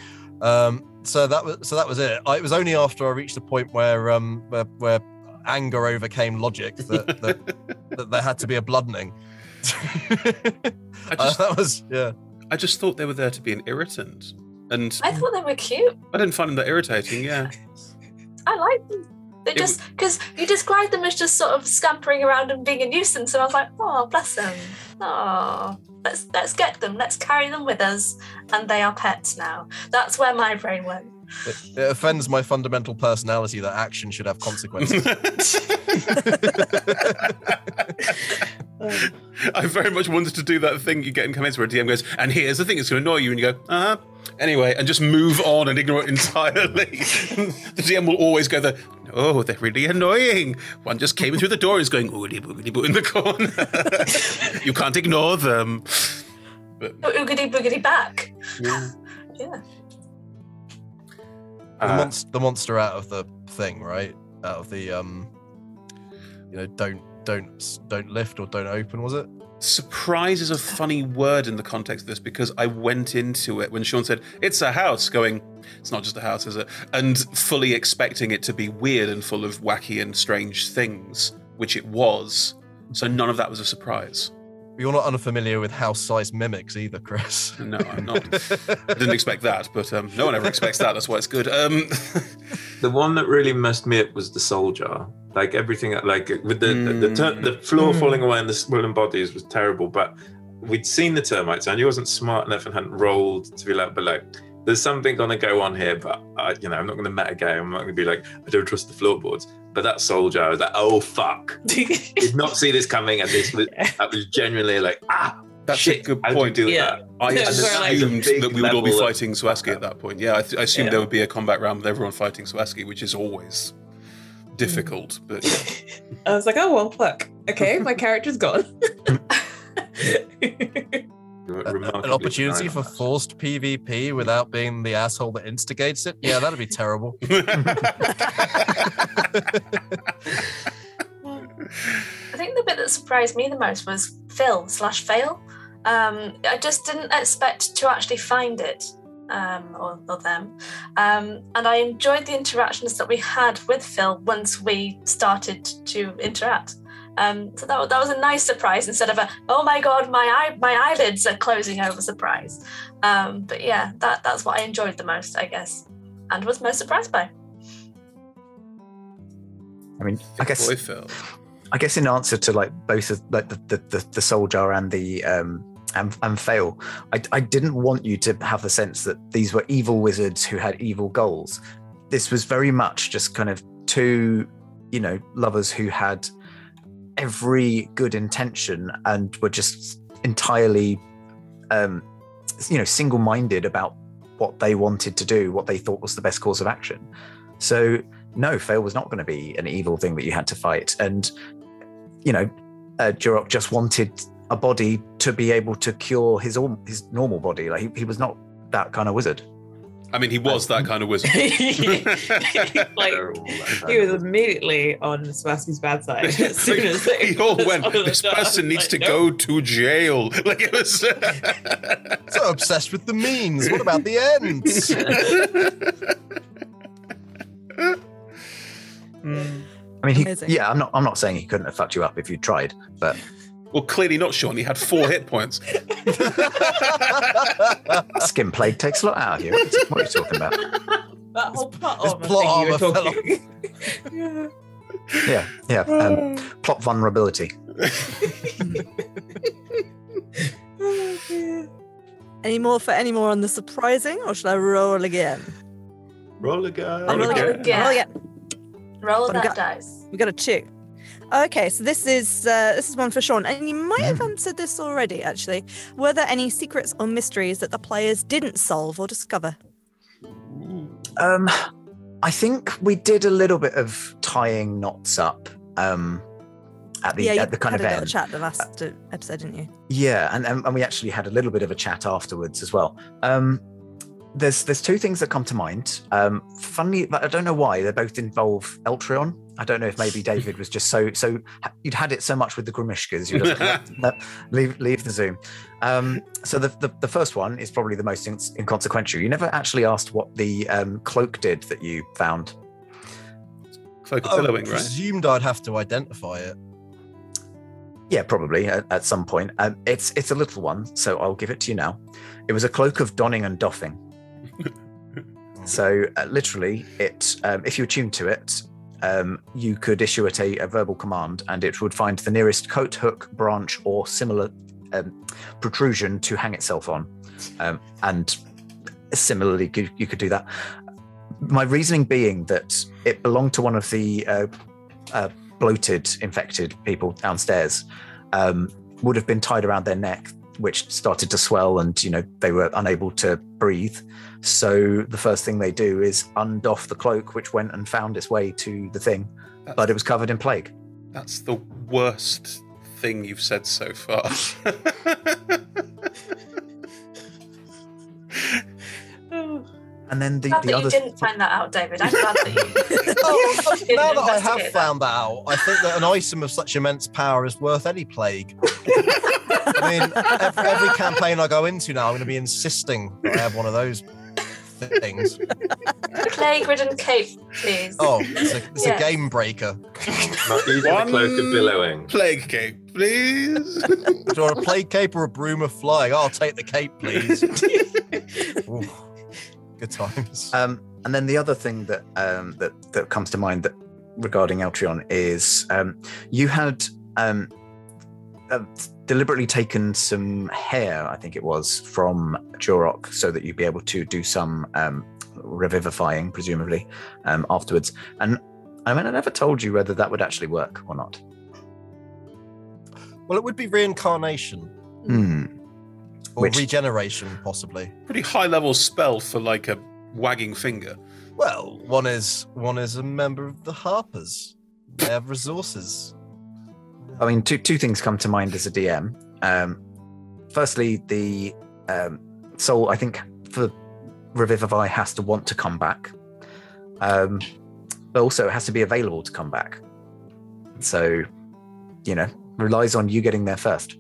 Speaker 3: So that was it. It was only after I reached a point where anger overcame logic that there had to be a bloodening.
Speaker 2: I just thought they were there to be an irritant, and
Speaker 5: I thought they were cute.
Speaker 2: I didn't find them that irritating. Yeah,
Speaker 5: I like them. They just, because you described them as just sort of scampering around and being a nuisance, and I was like, oh, bless them. Oh, let's get them. Let's carry them with us, and they are pets now. That's where my brain went.
Speaker 3: It offends my fundamental personality that action should have consequences.
Speaker 2: I very much wanted to do that thing you get in comments where a DM goes, and here's the thing, it's going to annoy you, and you go, anyway, and just move on and ignore it entirely. The DM will always go, oh, they're really annoying. One just came through the door and is going, oogly boogly boo in the corner. You can't ignore them. But,
Speaker 5: Oogly boogly back.
Speaker 2: yeah.
Speaker 5: Yeah.
Speaker 3: The monster out of the thing, right? Out of the don't lift or don't open, was it?
Speaker 2: Surprise is a funny word in the context of this, because I went into it when Sean said, it's a house, going, it's not just a house, is it? And fully expecting it to be weird and full of wacky and strange things, which it was. So none of that was a surprise.
Speaker 3: You're not unfamiliar with house-sized mimics either, Chris.
Speaker 2: No, I'm not. I didn't expect that, but no one ever expects that. That's why it's good.
Speaker 7: The one that really messed me up was the soul jar. Like everything, like with the floor falling away and the swollen bodies was terrible. But we'd seen the termites, and he wasn't smart enough and hadn't rolled to be like, but like, there's something going to go on here. But I'm not going to meta game. I'm not going to be like, I don't trust the floorboards. But that soul jar, I was like, oh fuck, did not see this coming, and that was genuinely like,
Speaker 2: that's
Speaker 7: shit,
Speaker 2: a good
Speaker 7: how do
Speaker 2: point.
Speaker 7: you do that?
Speaker 2: I assumed that we would all be
Speaker 7: level
Speaker 2: fighting Swaski at that point. Yeah, I assumed there would be a combat round with everyone fighting Swaski, which is always difficult. But
Speaker 4: I was like, oh well, fuck. Okay, my character's gone.
Speaker 3: An opportunity for forced PvP without being the asshole that instigates it? Yeah, that'd be terrible.
Speaker 5: I think the bit that surprised me the most was Phil/Fail. I just didn't expect to actually find it, or them. And I enjoyed the interactions that we had with Phil once we started to interact. So that was a nice surprise instead of a, oh my god, my eyelids are closing over surprise. But yeah, that's what I enjoyed the most, I guess, and was most surprised by.
Speaker 6: I mean, I guess in answer to like both of like the soul jar and the and fail, I didn't want you to have the sense that these were evil wizards who had evil goals. This was very much just kind of two, lovers who had every good intention and were just entirely, single-minded about what they wanted to do, what they thought was the best course of action. So no, fail was not going to be an evil thing that you had to fight. And, Jurok just wanted a body to be able to cure his normal body. Like he was not that kind of wizard.
Speaker 2: I mean, he was that kind of wizard.
Speaker 4: He was immediately on Swaski's bad side as soon as
Speaker 2: he all went, this person needs to go to jail. Like it was
Speaker 3: so obsessed with the means. What about the ends?
Speaker 6: I mean, I'm not saying he couldn't have fucked you up if you tried, but
Speaker 2: well, clearly not, Sean. He had 4 hit points.
Speaker 6: Skin plague takes a lot out of you. What are you talking about?
Speaker 4: That whole plot
Speaker 3: armor
Speaker 4: thing you were talking.
Speaker 6: Yeah. Plot vulnerability.
Speaker 1: Any more on the surprising, or should I roll again?
Speaker 7: Roll again.
Speaker 1: Roll again.
Speaker 5: Roll that dice.
Speaker 1: We got a 2. Okay, so this is one for Sean, and you might have answered this already. Actually, were there any secrets or mysteries that the players didn't solve or discover?
Speaker 6: I think we did a little bit of tying knots up at the kind of end.
Speaker 1: Chat the last episode, didn't you?
Speaker 6: Yeah, and we actually had a little bit of a chat afterwards as well. There's 2 things that come to mind. Funny, but I don't know why. They both involve Eltreon. I don't know if maybe David was just so you'd had it so much with the Grimishkas, you just leave the Zoom. So the first one is probably the most inconsequential. You never actually asked what the cloak did that you found.
Speaker 2: Cloak of billowing, right?
Speaker 3: Presumed I'd have to identify it.
Speaker 6: Yeah, probably at some point. It's a little one, so I'll give it to you now. It was a cloak of donning and doffing. So literally, it if you attune to it, you could issue it a verbal command, and it would find the nearest coat hook, branch, or similar protrusion to hang itself on. And similarly, you could do that. My reasoning being that it belonged to one of the bloated, infected people downstairs, would have been tied around their neck, which started to swell, and they were unable to breathe. So the first thing they do is undoff the cloak, which went and found its way to the thing, but it was covered in plague.
Speaker 2: That's the worst thing you've said so far.
Speaker 6: And then the
Speaker 5: Glad that
Speaker 6: other.
Speaker 5: you didn't find that out, David. I'm glad that you.
Speaker 3: Now that I have
Speaker 5: investigate
Speaker 3: found that out, I think that an item of such immense power is worth any plague. I mean, every campaign I go into now, I'm going to be insisting that I have one of those things.
Speaker 5: Plague-ridden cape, please.
Speaker 3: Oh, it's a game breaker.
Speaker 7: Not using the cloak of billowing.
Speaker 2: Plague cape, please.
Speaker 3: Do you want a plague cape or a broom of flying? I'll take the cape, please. Ooh, good times.
Speaker 6: And then the other thing that that comes to mind that regarding Eltrion is you had deliberately taken some hair, I think it was, from Jorok so that you'd be able to do some revivifying, presumably, afterwards. And I mean, I never told you whether that would actually work or not.
Speaker 3: Well, it would be reincarnation. Or regeneration, possibly.
Speaker 2: Pretty high-level spell for like a wagging finger.
Speaker 3: Well, one is a member of the Harpers. They have resources.
Speaker 6: I mean, two things come to mind as a DM. Firstly, the soul, I think, for Revivify has to want to come back. But also it has to be available to come back. So, relies on you getting there first.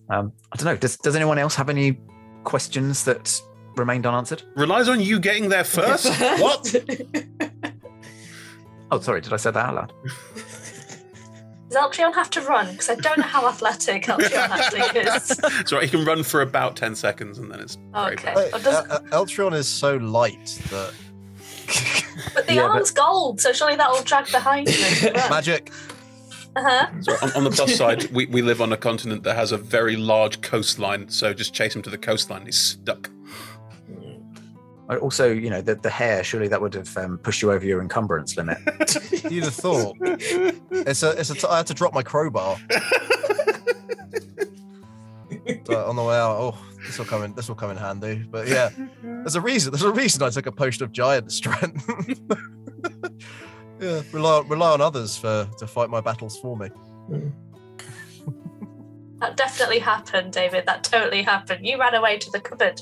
Speaker 6: I don't know. Does anyone else have any questions that remained unanswered?
Speaker 2: Relies on you getting there first? What?
Speaker 6: Oh, sorry. Did I say that out loud?
Speaker 5: Does Eltrion have to run? Because I don't know how athletic Eltrion actually is.
Speaker 2: So he can run for about 10 seconds and then it's
Speaker 5: Okay.
Speaker 3: Eltrion is so light that...
Speaker 5: But the arm's gold, so surely that will drag behind you.
Speaker 3: Magic.
Speaker 2: So on the plus side, we live on a continent that has a very large coastline, so just chase him to the coastline. He's stuck.
Speaker 6: Also, the hair, surely that would have pushed you over your encumbrance limit.
Speaker 3: You'd have thought. I had to drop my crowbar. So on the way out, this will come in handy. But yeah, there's a reason I took a potion of giant strength. Yeah, rely on others to fight my battles for me.
Speaker 5: That definitely happened, David. That totally happened. You ran away to the cupboard.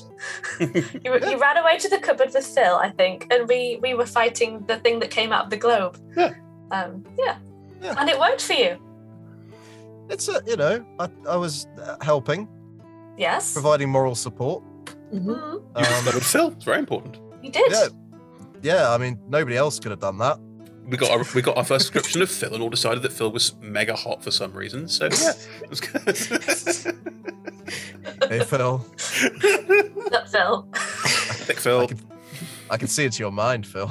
Speaker 5: You ran away to the cupboard with Phil, I think, and we were fighting the thing that came out of the globe.
Speaker 2: Yeah.
Speaker 5: Yeah. And it worked for you.
Speaker 3: It's I was helping.
Speaker 5: Yes.
Speaker 3: Providing moral support.
Speaker 5: Mm-hmm.
Speaker 2: With Phil, it's very important.
Speaker 5: You did.
Speaker 3: Yeah. I mean, nobody else could have done that.
Speaker 2: We got our first description of Phil and all decided that Phil was mega hot for some reason. So yeah, it was good.
Speaker 3: Hey Phil.
Speaker 5: Not Phil.
Speaker 2: Thick Phil.
Speaker 3: I can see it's your mind, Phil.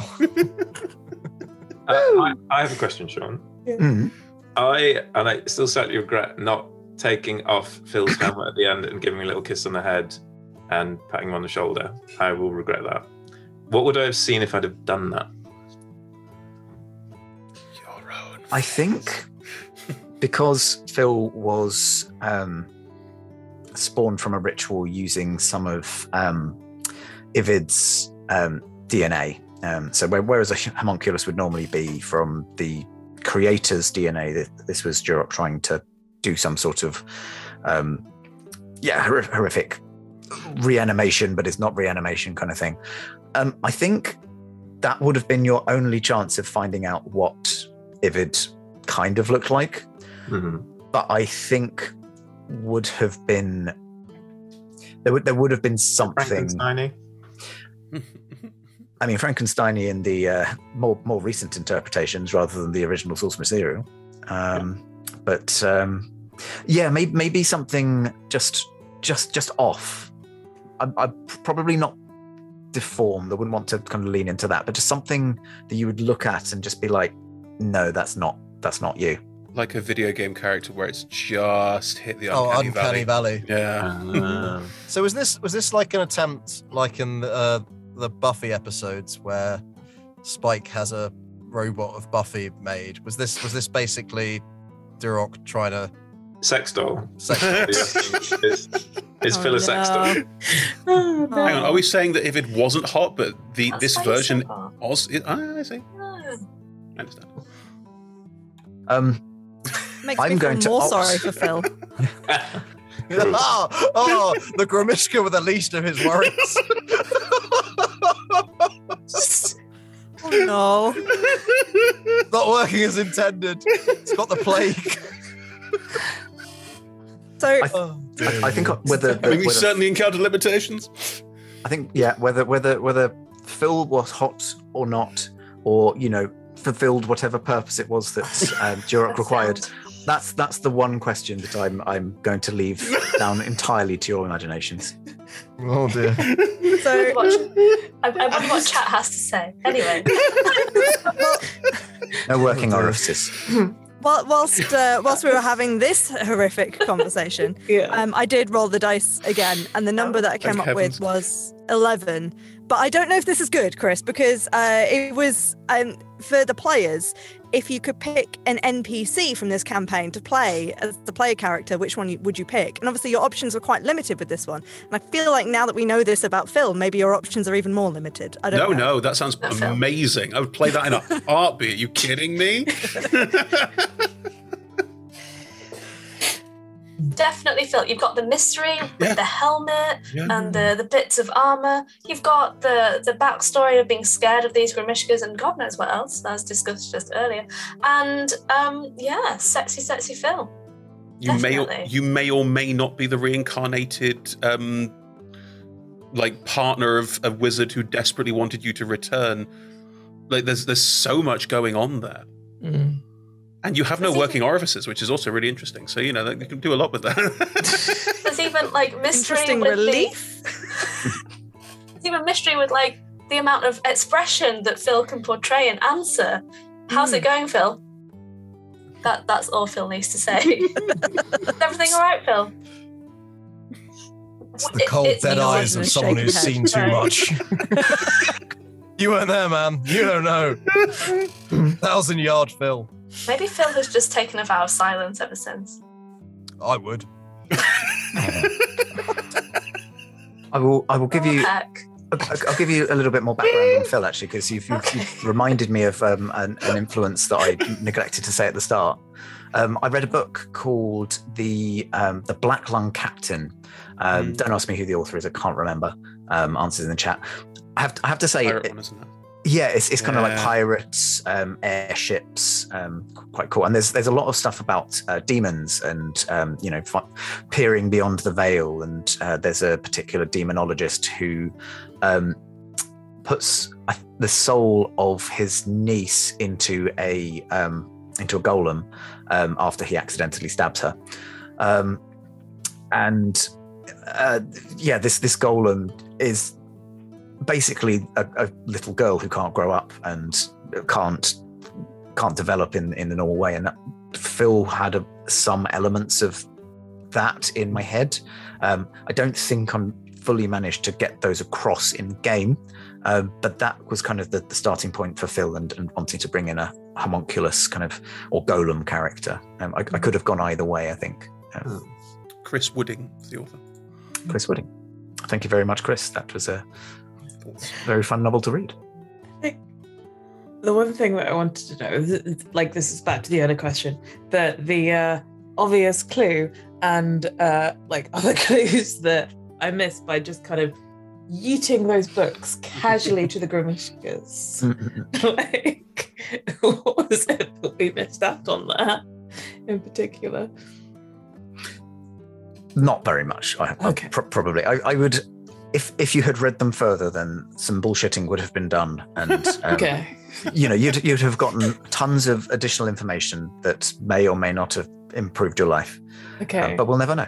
Speaker 7: I have a question, Sean.
Speaker 6: Mm.
Speaker 7: I still slightly regret not taking off Phil's helmet at the end and giving him a little kiss on the head and patting him on the shoulder. I will regret that. What would I have seen if I'd have done that?
Speaker 6: I think because Phil was spawned from a ritual using some of Ivid's DNA. So whereas a homunculus would normally be from the creator's DNA, this was Jurok trying to do some sort of horrific reanimation, but it's not reanimation kind of thing. I think that would have been your only chance of finding out what Ivid kind of looked like.
Speaker 7: Mm-hmm.
Speaker 6: But I think would have been there would have been something.
Speaker 7: Frankenstein-y?
Speaker 6: I mean, Frankenstein in the more recent interpretations rather than the original source material. But maybe something just off. I'm probably not deformed. I wouldn't want to kind of lean into that, but just something that you would look at and just be like, no, that's not you.
Speaker 2: Like a video game character where it's just hit the
Speaker 3: Uncanny Valley.
Speaker 2: Yeah.
Speaker 3: So was this like an attempt, like in the Buffy episodes where Spike has a robot of Buffy made? Was this basically Duroc trying to
Speaker 7: sex doll?
Speaker 3: Sex doll.
Speaker 7: Is Phil a sex doll?
Speaker 1: Oh,
Speaker 2: Hang on, are we saying that if it wasn't hot, but this version was? I see. I understand.
Speaker 1: Makes
Speaker 6: I'm
Speaker 1: me
Speaker 6: going
Speaker 1: feel
Speaker 6: to
Speaker 1: more sorry for Phil.
Speaker 3: the Grimishka with the least of his worries.
Speaker 1: Oh no.
Speaker 3: Not working as intended. It's got the plague.
Speaker 1: So
Speaker 6: I think whether
Speaker 2: we certainly encountered limitations.
Speaker 6: I think whether Phil was hot or not, or fulfilled whatever purpose it was that Duroc required. That's the one question that I'm going to leave down entirely to your imaginations.
Speaker 3: Oh dear.
Speaker 1: So
Speaker 5: I wonder what chat has to say. Anyway.
Speaker 6: No working orifices.
Speaker 1: whilst we were having this horrific conversation, I did roll the dice again, and the number that I came up with was 11. But I don't know if this is good, Chris, because it was for the players. If you could pick an NPC from this campaign to play as the player character, which one would you pick? And obviously your options were quite limited with this one. And I feel like now that we know this about Phil, maybe your options are even more limited. I don't know.
Speaker 2: No, that sounds amazing. I would play that in a heartbeat. Are you kidding me?
Speaker 5: Definitely, Phil. You've got the mystery with the helmet and the bits of armor. You've got the backstory of being scared of these Grimishkas and God knows what else, as discussed just earlier. And sexy Phil.
Speaker 2: You may or may not be the reincarnated partner of a wizard who desperately wanted you to return. Like there's so much going on there.
Speaker 4: Mm.
Speaker 2: And you have no working orifices, which is also really interesting. So, you can do a lot with that.
Speaker 5: There's even mystery
Speaker 1: Interesting
Speaker 5: with
Speaker 1: relief.
Speaker 5: There's even mystery with the amount of expression that Phil can portray and answer. How's it going, Phil? That's all Phil needs to say. Is everything all right, Phil?
Speaker 3: It's the cold, dead eyes of someone who's seen too much. You weren't there, man. You don't know. 1,000-yard Phil.
Speaker 5: Maybe Phil has just taken a vow of silence ever since.
Speaker 3: I would.
Speaker 6: I will give you. I'll give you a little bit more background on Phil, actually, because you've reminded me of an influence that I neglected to say at the start. I read a book called The Black Lung Captain. Don't ask me who the author is; I can't remember. Answers in the chat. I have to say. Yeah, it's kind of like pirates, airships, quite cool. And there's a lot of stuff about demons and peering beyond the veil. And there's a particular demonologist who puts the soul of his niece into a golem after he accidentally stabs her. This golem is basically a little girl who can't grow up and can't develop in the normal way, and Phil had some elements of that in my head. I don't think I'm fully managed to get those across in game, but that was kind of the starting point for Phil and wanting to bring in a homunculus kind of or golem character. I could have gone either way, I think.
Speaker 2: Chris Wooding is the author.
Speaker 6: Chris Wooding. Thank you very much, Chris. That was a very fun novel to read.
Speaker 4: The one thing that I wanted to know is, this is back to the other question, the obvious clue and other clues that I missed by just kind of yeeting those books casually to the Grimishkas. What was it that we missed out on that in particular?
Speaker 6: Not very much.
Speaker 4: Okay.
Speaker 6: Probably. I would. If you had read them further, then some bullshitting would have been done, and
Speaker 4: okay,
Speaker 6: you'd have gotten tons of additional information that may or may not have improved your life.
Speaker 4: Okay,
Speaker 6: but we'll never know.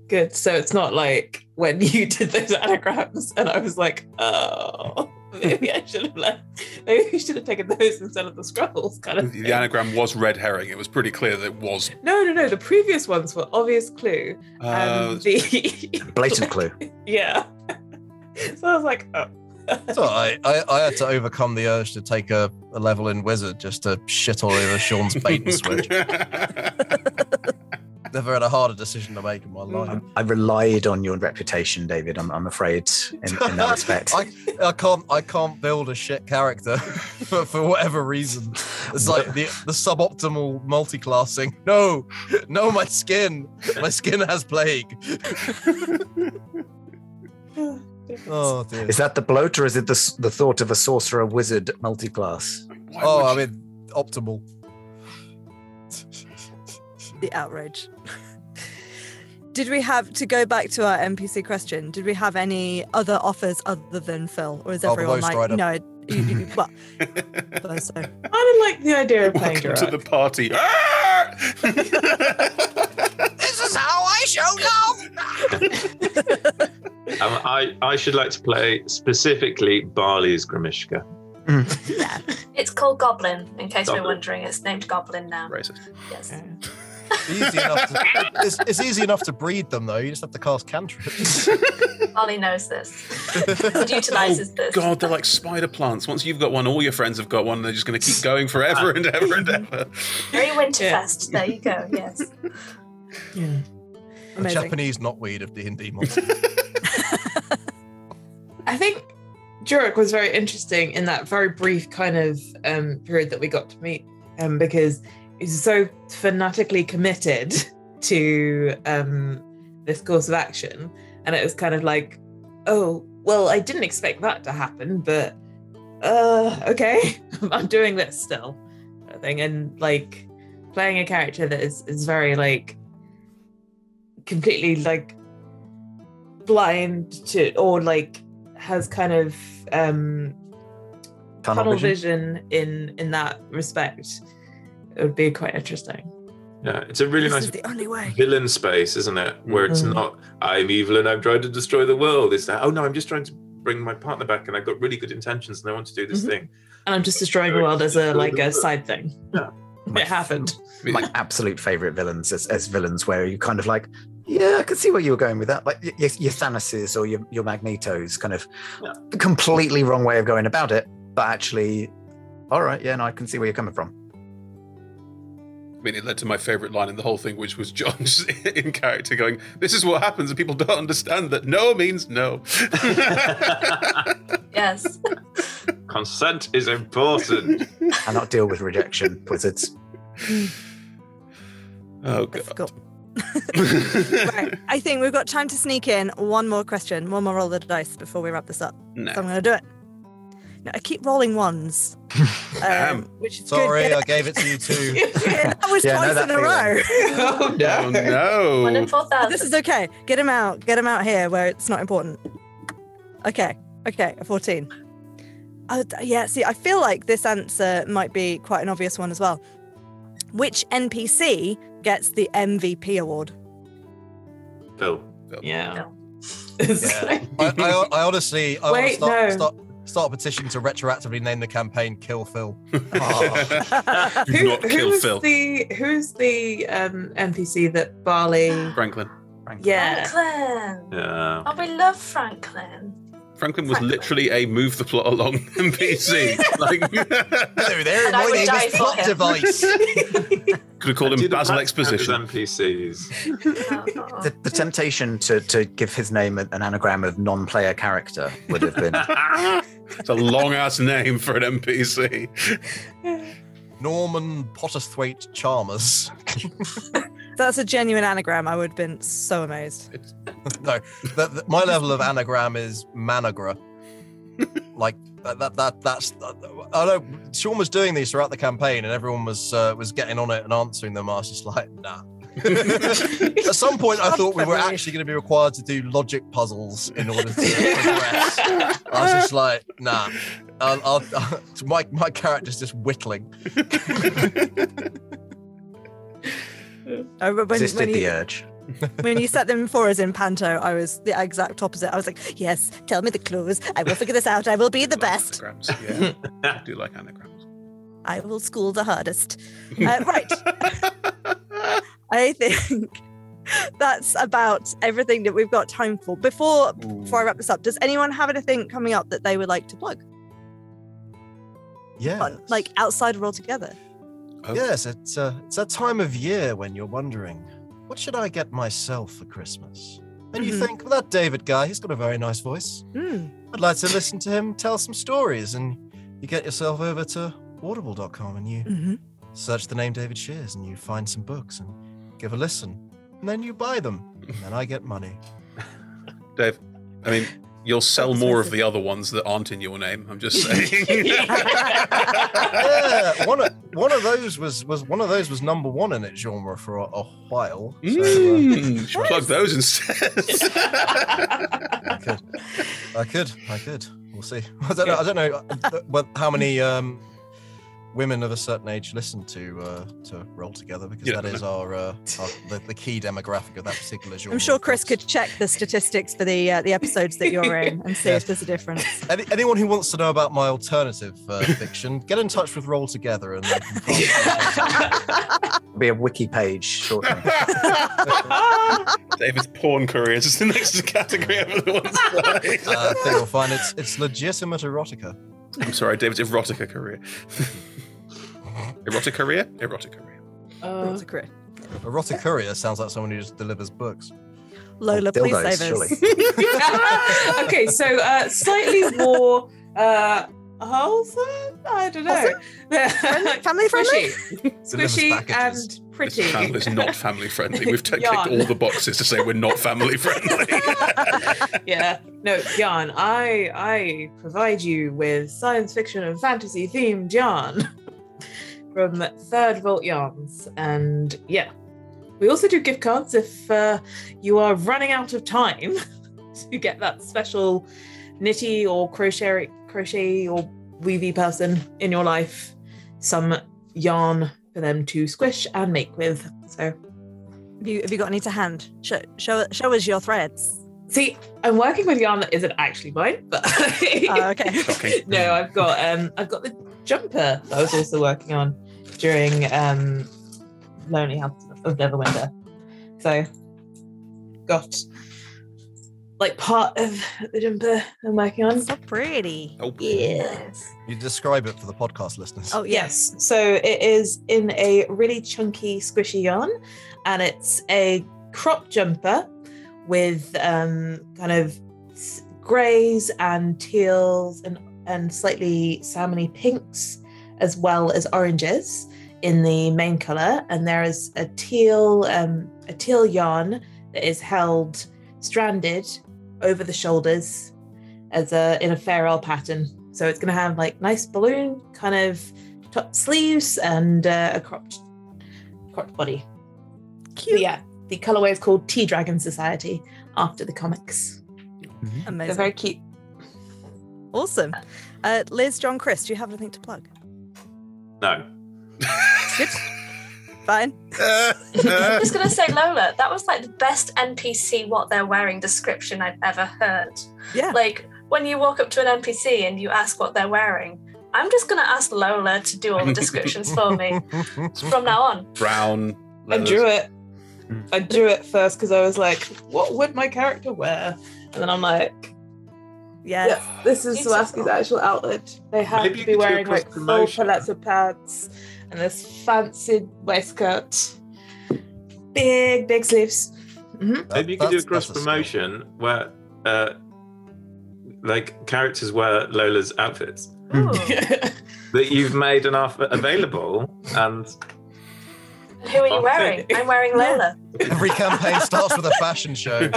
Speaker 4: Good. So it's not like when you did those anagrams and I was like, oh, maybe I should have maybe we should have taken those instead of the scrolls kind of thing.
Speaker 2: The anagram was red herring. It was pretty clear that it was.
Speaker 4: No. The previous ones were obvious clue. And the
Speaker 6: Blatant clue.
Speaker 4: Yeah. So I was like, oh.
Speaker 3: So I had to overcome the urge to take a level in Wizard just to shit all over Sean's bait and switch. Never had a harder decision to make in my life.
Speaker 6: I relied on your reputation, David. I'm afraid in that respect.
Speaker 3: I can't build a shit character for whatever reason. It's like the suboptimal multi-classing. No, my skin has plague. Oh dear.
Speaker 6: Is that the bloat, or is it the thought of a sorcerer wizard multi-class?
Speaker 3: I mean, optimal.
Speaker 1: The outrage. Did we have to go back to our NPC question? Did we have any other offers other than Phil, or is everyone like,
Speaker 3: Rider.
Speaker 1: no? Well, so.
Speaker 4: I didn't like the idea of playing
Speaker 2: Welcome
Speaker 4: Durak.
Speaker 2: to the party.
Speaker 3: This is how I show love.
Speaker 7: I should like to play specifically Barley's Grimishka.
Speaker 5: It's called Goblin, in case
Speaker 7: Goblin.
Speaker 5: we're wondering. It's named Goblin now.
Speaker 2: Racist.
Speaker 5: Yes.
Speaker 3: It's easy enough to breed them, though. You just have to cast cantrips.
Speaker 5: Ollie knows this. And utilises this.
Speaker 2: God, they're like spider plants. Once you've got one, all your friends have got one, and they're just going to keep going forever and ever and ever.
Speaker 5: Very Winterfest. There you go. Yes.
Speaker 4: Yeah.
Speaker 3: A
Speaker 1: Amazing.
Speaker 3: Japanese knotweed of D&D monsters.
Speaker 4: I think Durak was very interesting in that very brief kind of period that we got to meet because he's so fanatically committed to this course of action, and it was kind of like, oh well, I didn't expect that to happen, but okay, I'm doing this still, kind of thing. And like playing a character that is very like completely like blind to, or like has kind of tunnel vision in that respect. It would be quite interesting.
Speaker 7: Yeah, it's a really
Speaker 1: This
Speaker 7: nice
Speaker 1: is the only way.
Speaker 7: villain space, isn't it? Where it's not, I'm evil and I'm trying to destroy the world. It's that, oh no, I'm just trying to bring my partner back and I've got really good intentions and I want to do this thing.
Speaker 4: And I'm just destroying the world as a side thing.
Speaker 7: Yeah.
Speaker 4: It happened.
Speaker 6: My absolute favourite villains as villains, where you kind of like, yeah, I can see where you were going with that. Like your Thanoses or your Magnetos, kind of completely wrong way of going about it, but actually, all right, yeah, no, I can see where you're coming from.
Speaker 2: I mean, it led to my favourite line in the whole thing, which was John just in character going, "This is what happens, and people don't understand that no means no."
Speaker 5: Yes.
Speaker 7: Consent is important.
Speaker 6: Cannot deal with rejection, wizards.
Speaker 2: Oh, God.
Speaker 1: Difficult. Right. I think we've got time to sneak in one more question, one more roll of the dice before we wrap this up.
Speaker 2: No.
Speaker 1: So I'm going to do it. No, I keep rolling ones. Which is
Speaker 3: Sorry,
Speaker 1: good.
Speaker 3: I gave it to you too.
Speaker 1: That was
Speaker 6: Yeah,
Speaker 1: twice
Speaker 6: no,
Speaker 1: in
Speaker 6: that
Speaker 1: a row.
Speaker 4: Oh
Speaker 2: Oh, no.
Speaker 5: 1 in 4,000.
Speaker 1: This is okay. Get him out. Get him out here where it's not important. Okay, a 14. Yeah, see, I feel like this answer might be quite an obvious one as well. Which NPC gets the MVP award?
Speaker 7: Phil.
Speaker 4: Yeah.
Speaker 3: Yeah. I honestly, I
Speaker 4: Wait,
Speaker 3: want to
Speaker 4: no.
Speaker 3: start a petition to retroactively name the campaign "Kill Phil."
Speaker 2: Do not kill Phil.
Speaker 4: Who's the NPC that Barley?
Speaker 2: Franklin.
Speaker 4: Yeah.
Speaker 5: Franklin.
Speaker 7: Yeah.
Speaker 5: Oh, we love Franklin.
Speaker 2: Franklin was literally a move the plot along NPC. Like,
Speaker 3: Hello there,
Speaker 5: And I
Speaker 3: my
Speaker 5: would
Speaker 3: name
Speaker 5: die
Speaker 3: is
Speaker 5: for
Speaker 3: Plot
Speaker 5: him.
Speaker 3: Device.
Speaker 2: could have called him
Speaker 7: Did the
Speaker 2: Basil
Speaker 7: Pats count as
Speaker 2: Exposition.
Speaker 7: NPCs.
Speaker 5: Oh.
Speaker 6: The temptation to give his name an anagram of non-player character would have been.
Speaker 2: It's a long ass name for an NPC.
Speaker 3: Norman Potterthwaite Chalmers.
Speaker 1: That's a genuine anagram. I would have been so amazed.
Speaker 3: No, my level of anagram is Managra. Like that's. I know Sean was doing these throughout the campaign, and everyone was getting on it and answering them. I was just like, nah. At some point, I thought we were actually going to be required to do logic puzzles in order to progress. I was just like, nah. My character's just whittling.
Speaker 1: When
Speaker 6: Resisted
Speaker 1: you-
Speaker 6: the urge.
Speaker 1: When you set them before us in Panto, I was the exact opposite. I was like, yes, tell me the clues. I will figure this out. I will be the best.
Speaker 2: Anagrams. Yeah, I do like anagrams.
Speaker 1: I will school the hardest. Right. I think that's about everything that we've got time for. Before I wrap this up, does anyone have anything coming up that they would like to plug?
Speaker 3: Yeah.
Speaker 1: Like outside of Roll Together?
Speaker 2: Oh.
Speaker 3: Yes, it's that time of year when you're wondering, what should I get myself for Christmas? And you think, well, that David guy, he's got a very nice voice. I'd like to listen to him tell some stories. And you get yourself over to audible.com and you search the name David Shears and you find some books and give a listen. And then you buy them. And then I get money.
Speaker 2: Dave, I mean, you'll sell more of the other ones that aren't in your name. I'm just saying.
Speaker 3: Yeah, one of those was number one in its genre for a while. So,
Speaker 2: You should plug those instead.
Speaker 3: I could. We'll see. I don't know how many women of a certain age listen to Roll Together, because that is the key demographic of that particular genre.
Speaker 1: I'm sure Chris could check the statistics for the episodes that you're in and see if there's a difference.
Speaker 3: Anyone who wants to know about my alternative fiction, get in touch with Roll Together and they can
Speaker 6: Be a wiki page shortly.
Speaker 2: David's porn career is just the next category of the ones.
Speaker 3: I think you'll find it's legitimate erotica.
Speaker 2: I'm sorry, David's erotica career. Erotic career? Erotic career.
Speaker 1: It's a career.
Speaker 3: Erotic courier sounds like someone who just delivers books.
Speaker 1: Lola, please
Speaker 6: Dildos,
Speaker 1: save us.
Speaker 4: Okay, so slightly more wholesome? I don't know.
Speaker 1: Family friendly?
Speaker 4: Squishy and pretty.
Speaker 2: This channel is not family friendly. We've ticked all the boxes to say we're not family friendly.
Speaker 4: Yeah. No, yarn. I provide you with science fiction and fantasy themed yarn from Third Vault Yarns. And yeah, we also do gift cards if you are running out of time to get that special knitty or crochet or weavy person in your life some yarn for them to squish and make with. So
Speaker 1: Have you got any to hand? Show us your threads.
Speaker 4: see, I'm working with yarn that isn't actually mine, but
Speaker 1: Okay.
Speaker 2: Shocking.
Speaker 4: no, I've got the jumper that I was also working on during Lonely House of Neverwinter. So got like part of the jumper I'm working on.
Speaker 1: So pretty.
Speaker 2: Oh,
Speaker 4: Yes.
Speaker 3: You describe it for the podcast listeners.
Speaker 1: Oh,
Speaker 4: Yes. So it is in a really chunky, squishy yarn, and it's a crop jumper with kind of greys and teals and slightly salmony pinks, as well as oranges in the main color. And there is a teal yarn that is held stranded over the shoulders as in a farewell pattern. So it's going to have like nice balloon kind of top sleeves and a cropped body.
Speaker 1: Cute.
Speaker 4: But yeah, the colorway is called Tea Dragon Society after the comics.
Speaker 1: Amazing.
Speaker 4: They're very cute.
Speaker 1: Awesome. Liz, John, Chris, do you have anything to plug?
Speaker 7: No.
Speaker 1: Good. Fine.
Speaker 5: I'm just going to say, Lola, that was like the best NPC what they're wearing description I've ever heard.
Speaker 1: Yeah.
Speaker 5: Like, when you walk up to an NPC and you ask what they're wearing, I'm just going to ask Lola to do all the descriptions for me from now on.
Speaker 2: Brown.
Speaker 4: I drew it. I drew it first because I was like, what would my character wear? And then I'm like,
Speaker 1: Yes.
Speaker 4: yeah, this is
Speaker 5: Beautiful.
Speaker 4: Swasti's actual outfit. They have
Speaker 7: Maybe you
Speaker 4: to be
Speaker 7: could do a
Speaker 4: wearing like full
Speaker 7: cross-promotion.
Speaker 4: palazzo pants and this fancy waistcoat. Big sleeves. Mm-hmm.
Speaker 7: Maybe you could do a cross promotion where like characters wear Lola's outfits
Speaker 5: Ooh.
Speaker 7: that you've made enough available, and
Speaker 5: Who are you wearing? I'm wearing Lola.
Speaker 3: Every campaign starts with a fashion show.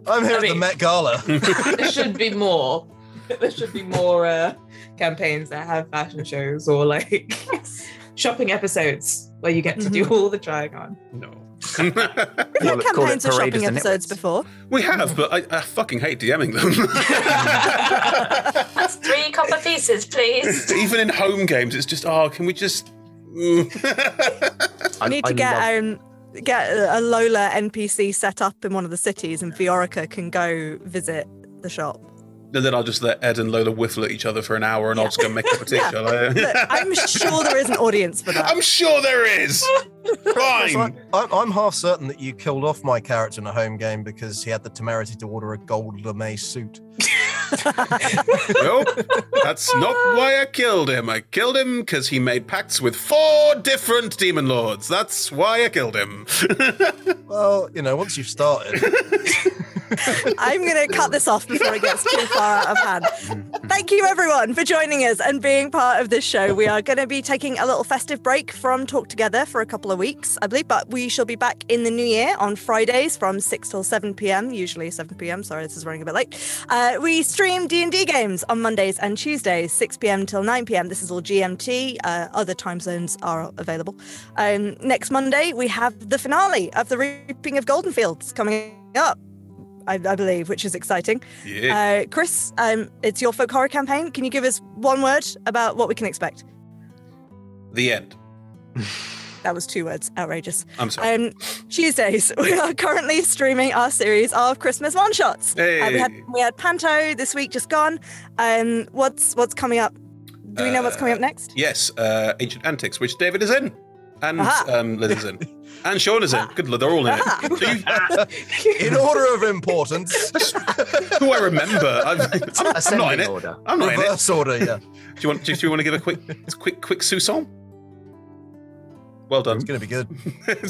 Speaker 3: I'm here at the Met Gala.
Speaker 4: There should be more. There should be more campaigns that have fashion shows or like shopping episodes where you get to do all the trying on.
Speaker 2: No.
Speaker 1: We've had campaigns or shopping episodes before.
Speaker 2: We have, but I fucking hate DMing them.
Speaker 5: That's 3 copper pieces, please.
Speaker 2: Even in home games, it's just, can we just...
Speaker 1: We need to get get a Lola NPC set up in one of the cities, and Viorica can go visit the shop.
Speaker 2: And then I'll just let Ed and Lola whiffle at each other for an hour, and I'll just go make a cup of tea. Shall I?
Speaker 1: Look, I'm sure there is an audience for that.
Speaker 2: I'm sure there is. Fine.
Speaker 3: I'm half certain that you killed off my character in a home game because he had the temerity to order a gold lame suit.
Speaker 2: Nope, that's not why I killed him. I killed him because he made pacts with 4 different demon lords. That's why I killed him.
Speaker 3: Well, once you've started.
Speaker 1: I'm going to cut this off before it gets too far out of hand. Thank you, everyone, for joining us and being part of this show. We are going to be taking a little festive break from Talk Together for a couple of weeks, I believe, but we shall be back in the new year on Fridays from 6 till 7 p.m, usually 7 p.m. Sorry, this is running a bit late. We stream D&D games on Mondays and Tuesdays, 6 p.m. till 9 p.m. This is all GMT. Other time zones are available. Next Monday, we have the finale of the Reaping of Golden Fields coming up. I believe, which is exciting.
Speaker 2: Yeah.
Speaker 1: Chris, it's your folk horror campaign. Can you give us one word about what we can expect?
Speaker 2: The end.
Speaker 1: That was 2 words. Outrageous.
Speaker 2: I'm sorry.
Speaker 1: Tuesdays, we are currently streaming our series of Christmas one-shots.
Speaker 2: Hey.
Speaker 1: We had Panto this week, just gone. What's coming up? Do we know what's coming up next?
Speaker 2: Yes, Ancient Antics, which David is in. And Lynn's in. And Sean is in. Good Lord, they're all in it.
Speaker 3: In order of importance.
Speaker 2: Who I remember. I'm not in it.
Speaker 6: Order.
Speaker 2: I'm not in it.
Speaker 3: Reverse order, yeah.
Speaker 2: Do you want to give a quick Susan? Well done.
Speaker 3: It's going to be good.
Speaker 6: It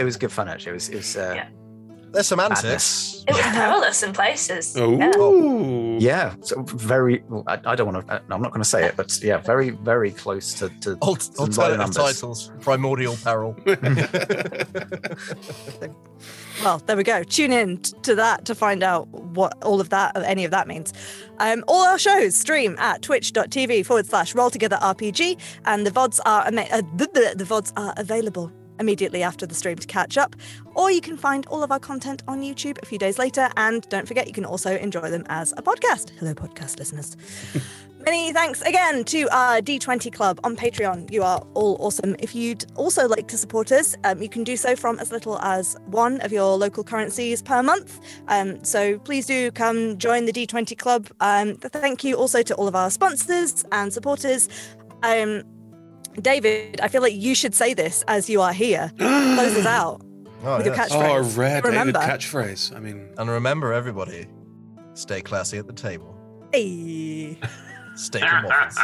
Speaker 6: was good fun actually. It was
Speaker 3: There's some
Speaker 6: madness.
Speaker 3: antics.
Speaker 5: It was perilous in places.
Speaker 2: Ooh.
Speaker 6: Yeah, so very. I don't want to. I'm not going to say it, but yeah, very, very close to some low
Speaker 3: Alternative
Speaker 6: numbers.
Speaker 3: titles. Primordial Peril.
Speaker 1: Well, there we go. Tune in to that to find out what all of that, any of that means. All our shows stream at twitch.tv/rolltogetherrpg, and the VODs are available immediately after the stream to catch up, or you can find all of our content on YouTube a few days later, and don't forget you can also enjoy them as a podcast. Hello, podcast listeners. Many thanks again to our D20 Club on Patreon. You are all awesome. If you'd also like to support us, you can do so from as little as 1 of your local currencies per month. So please do come join the D20 Club. Thank you also to all of our sponsors and supporters. David, I feel like you should say this as you are here. Close us out with your catchphrase.
Speaker 2: Oh, a rare David
Speaker 1: Remember.
Speaker 2: catchphrase. I mean,
Speaker 3: And remember, everybody, stay classy at the table.
Speaker 1: Hey.
Speaker 3: Steak and waffles.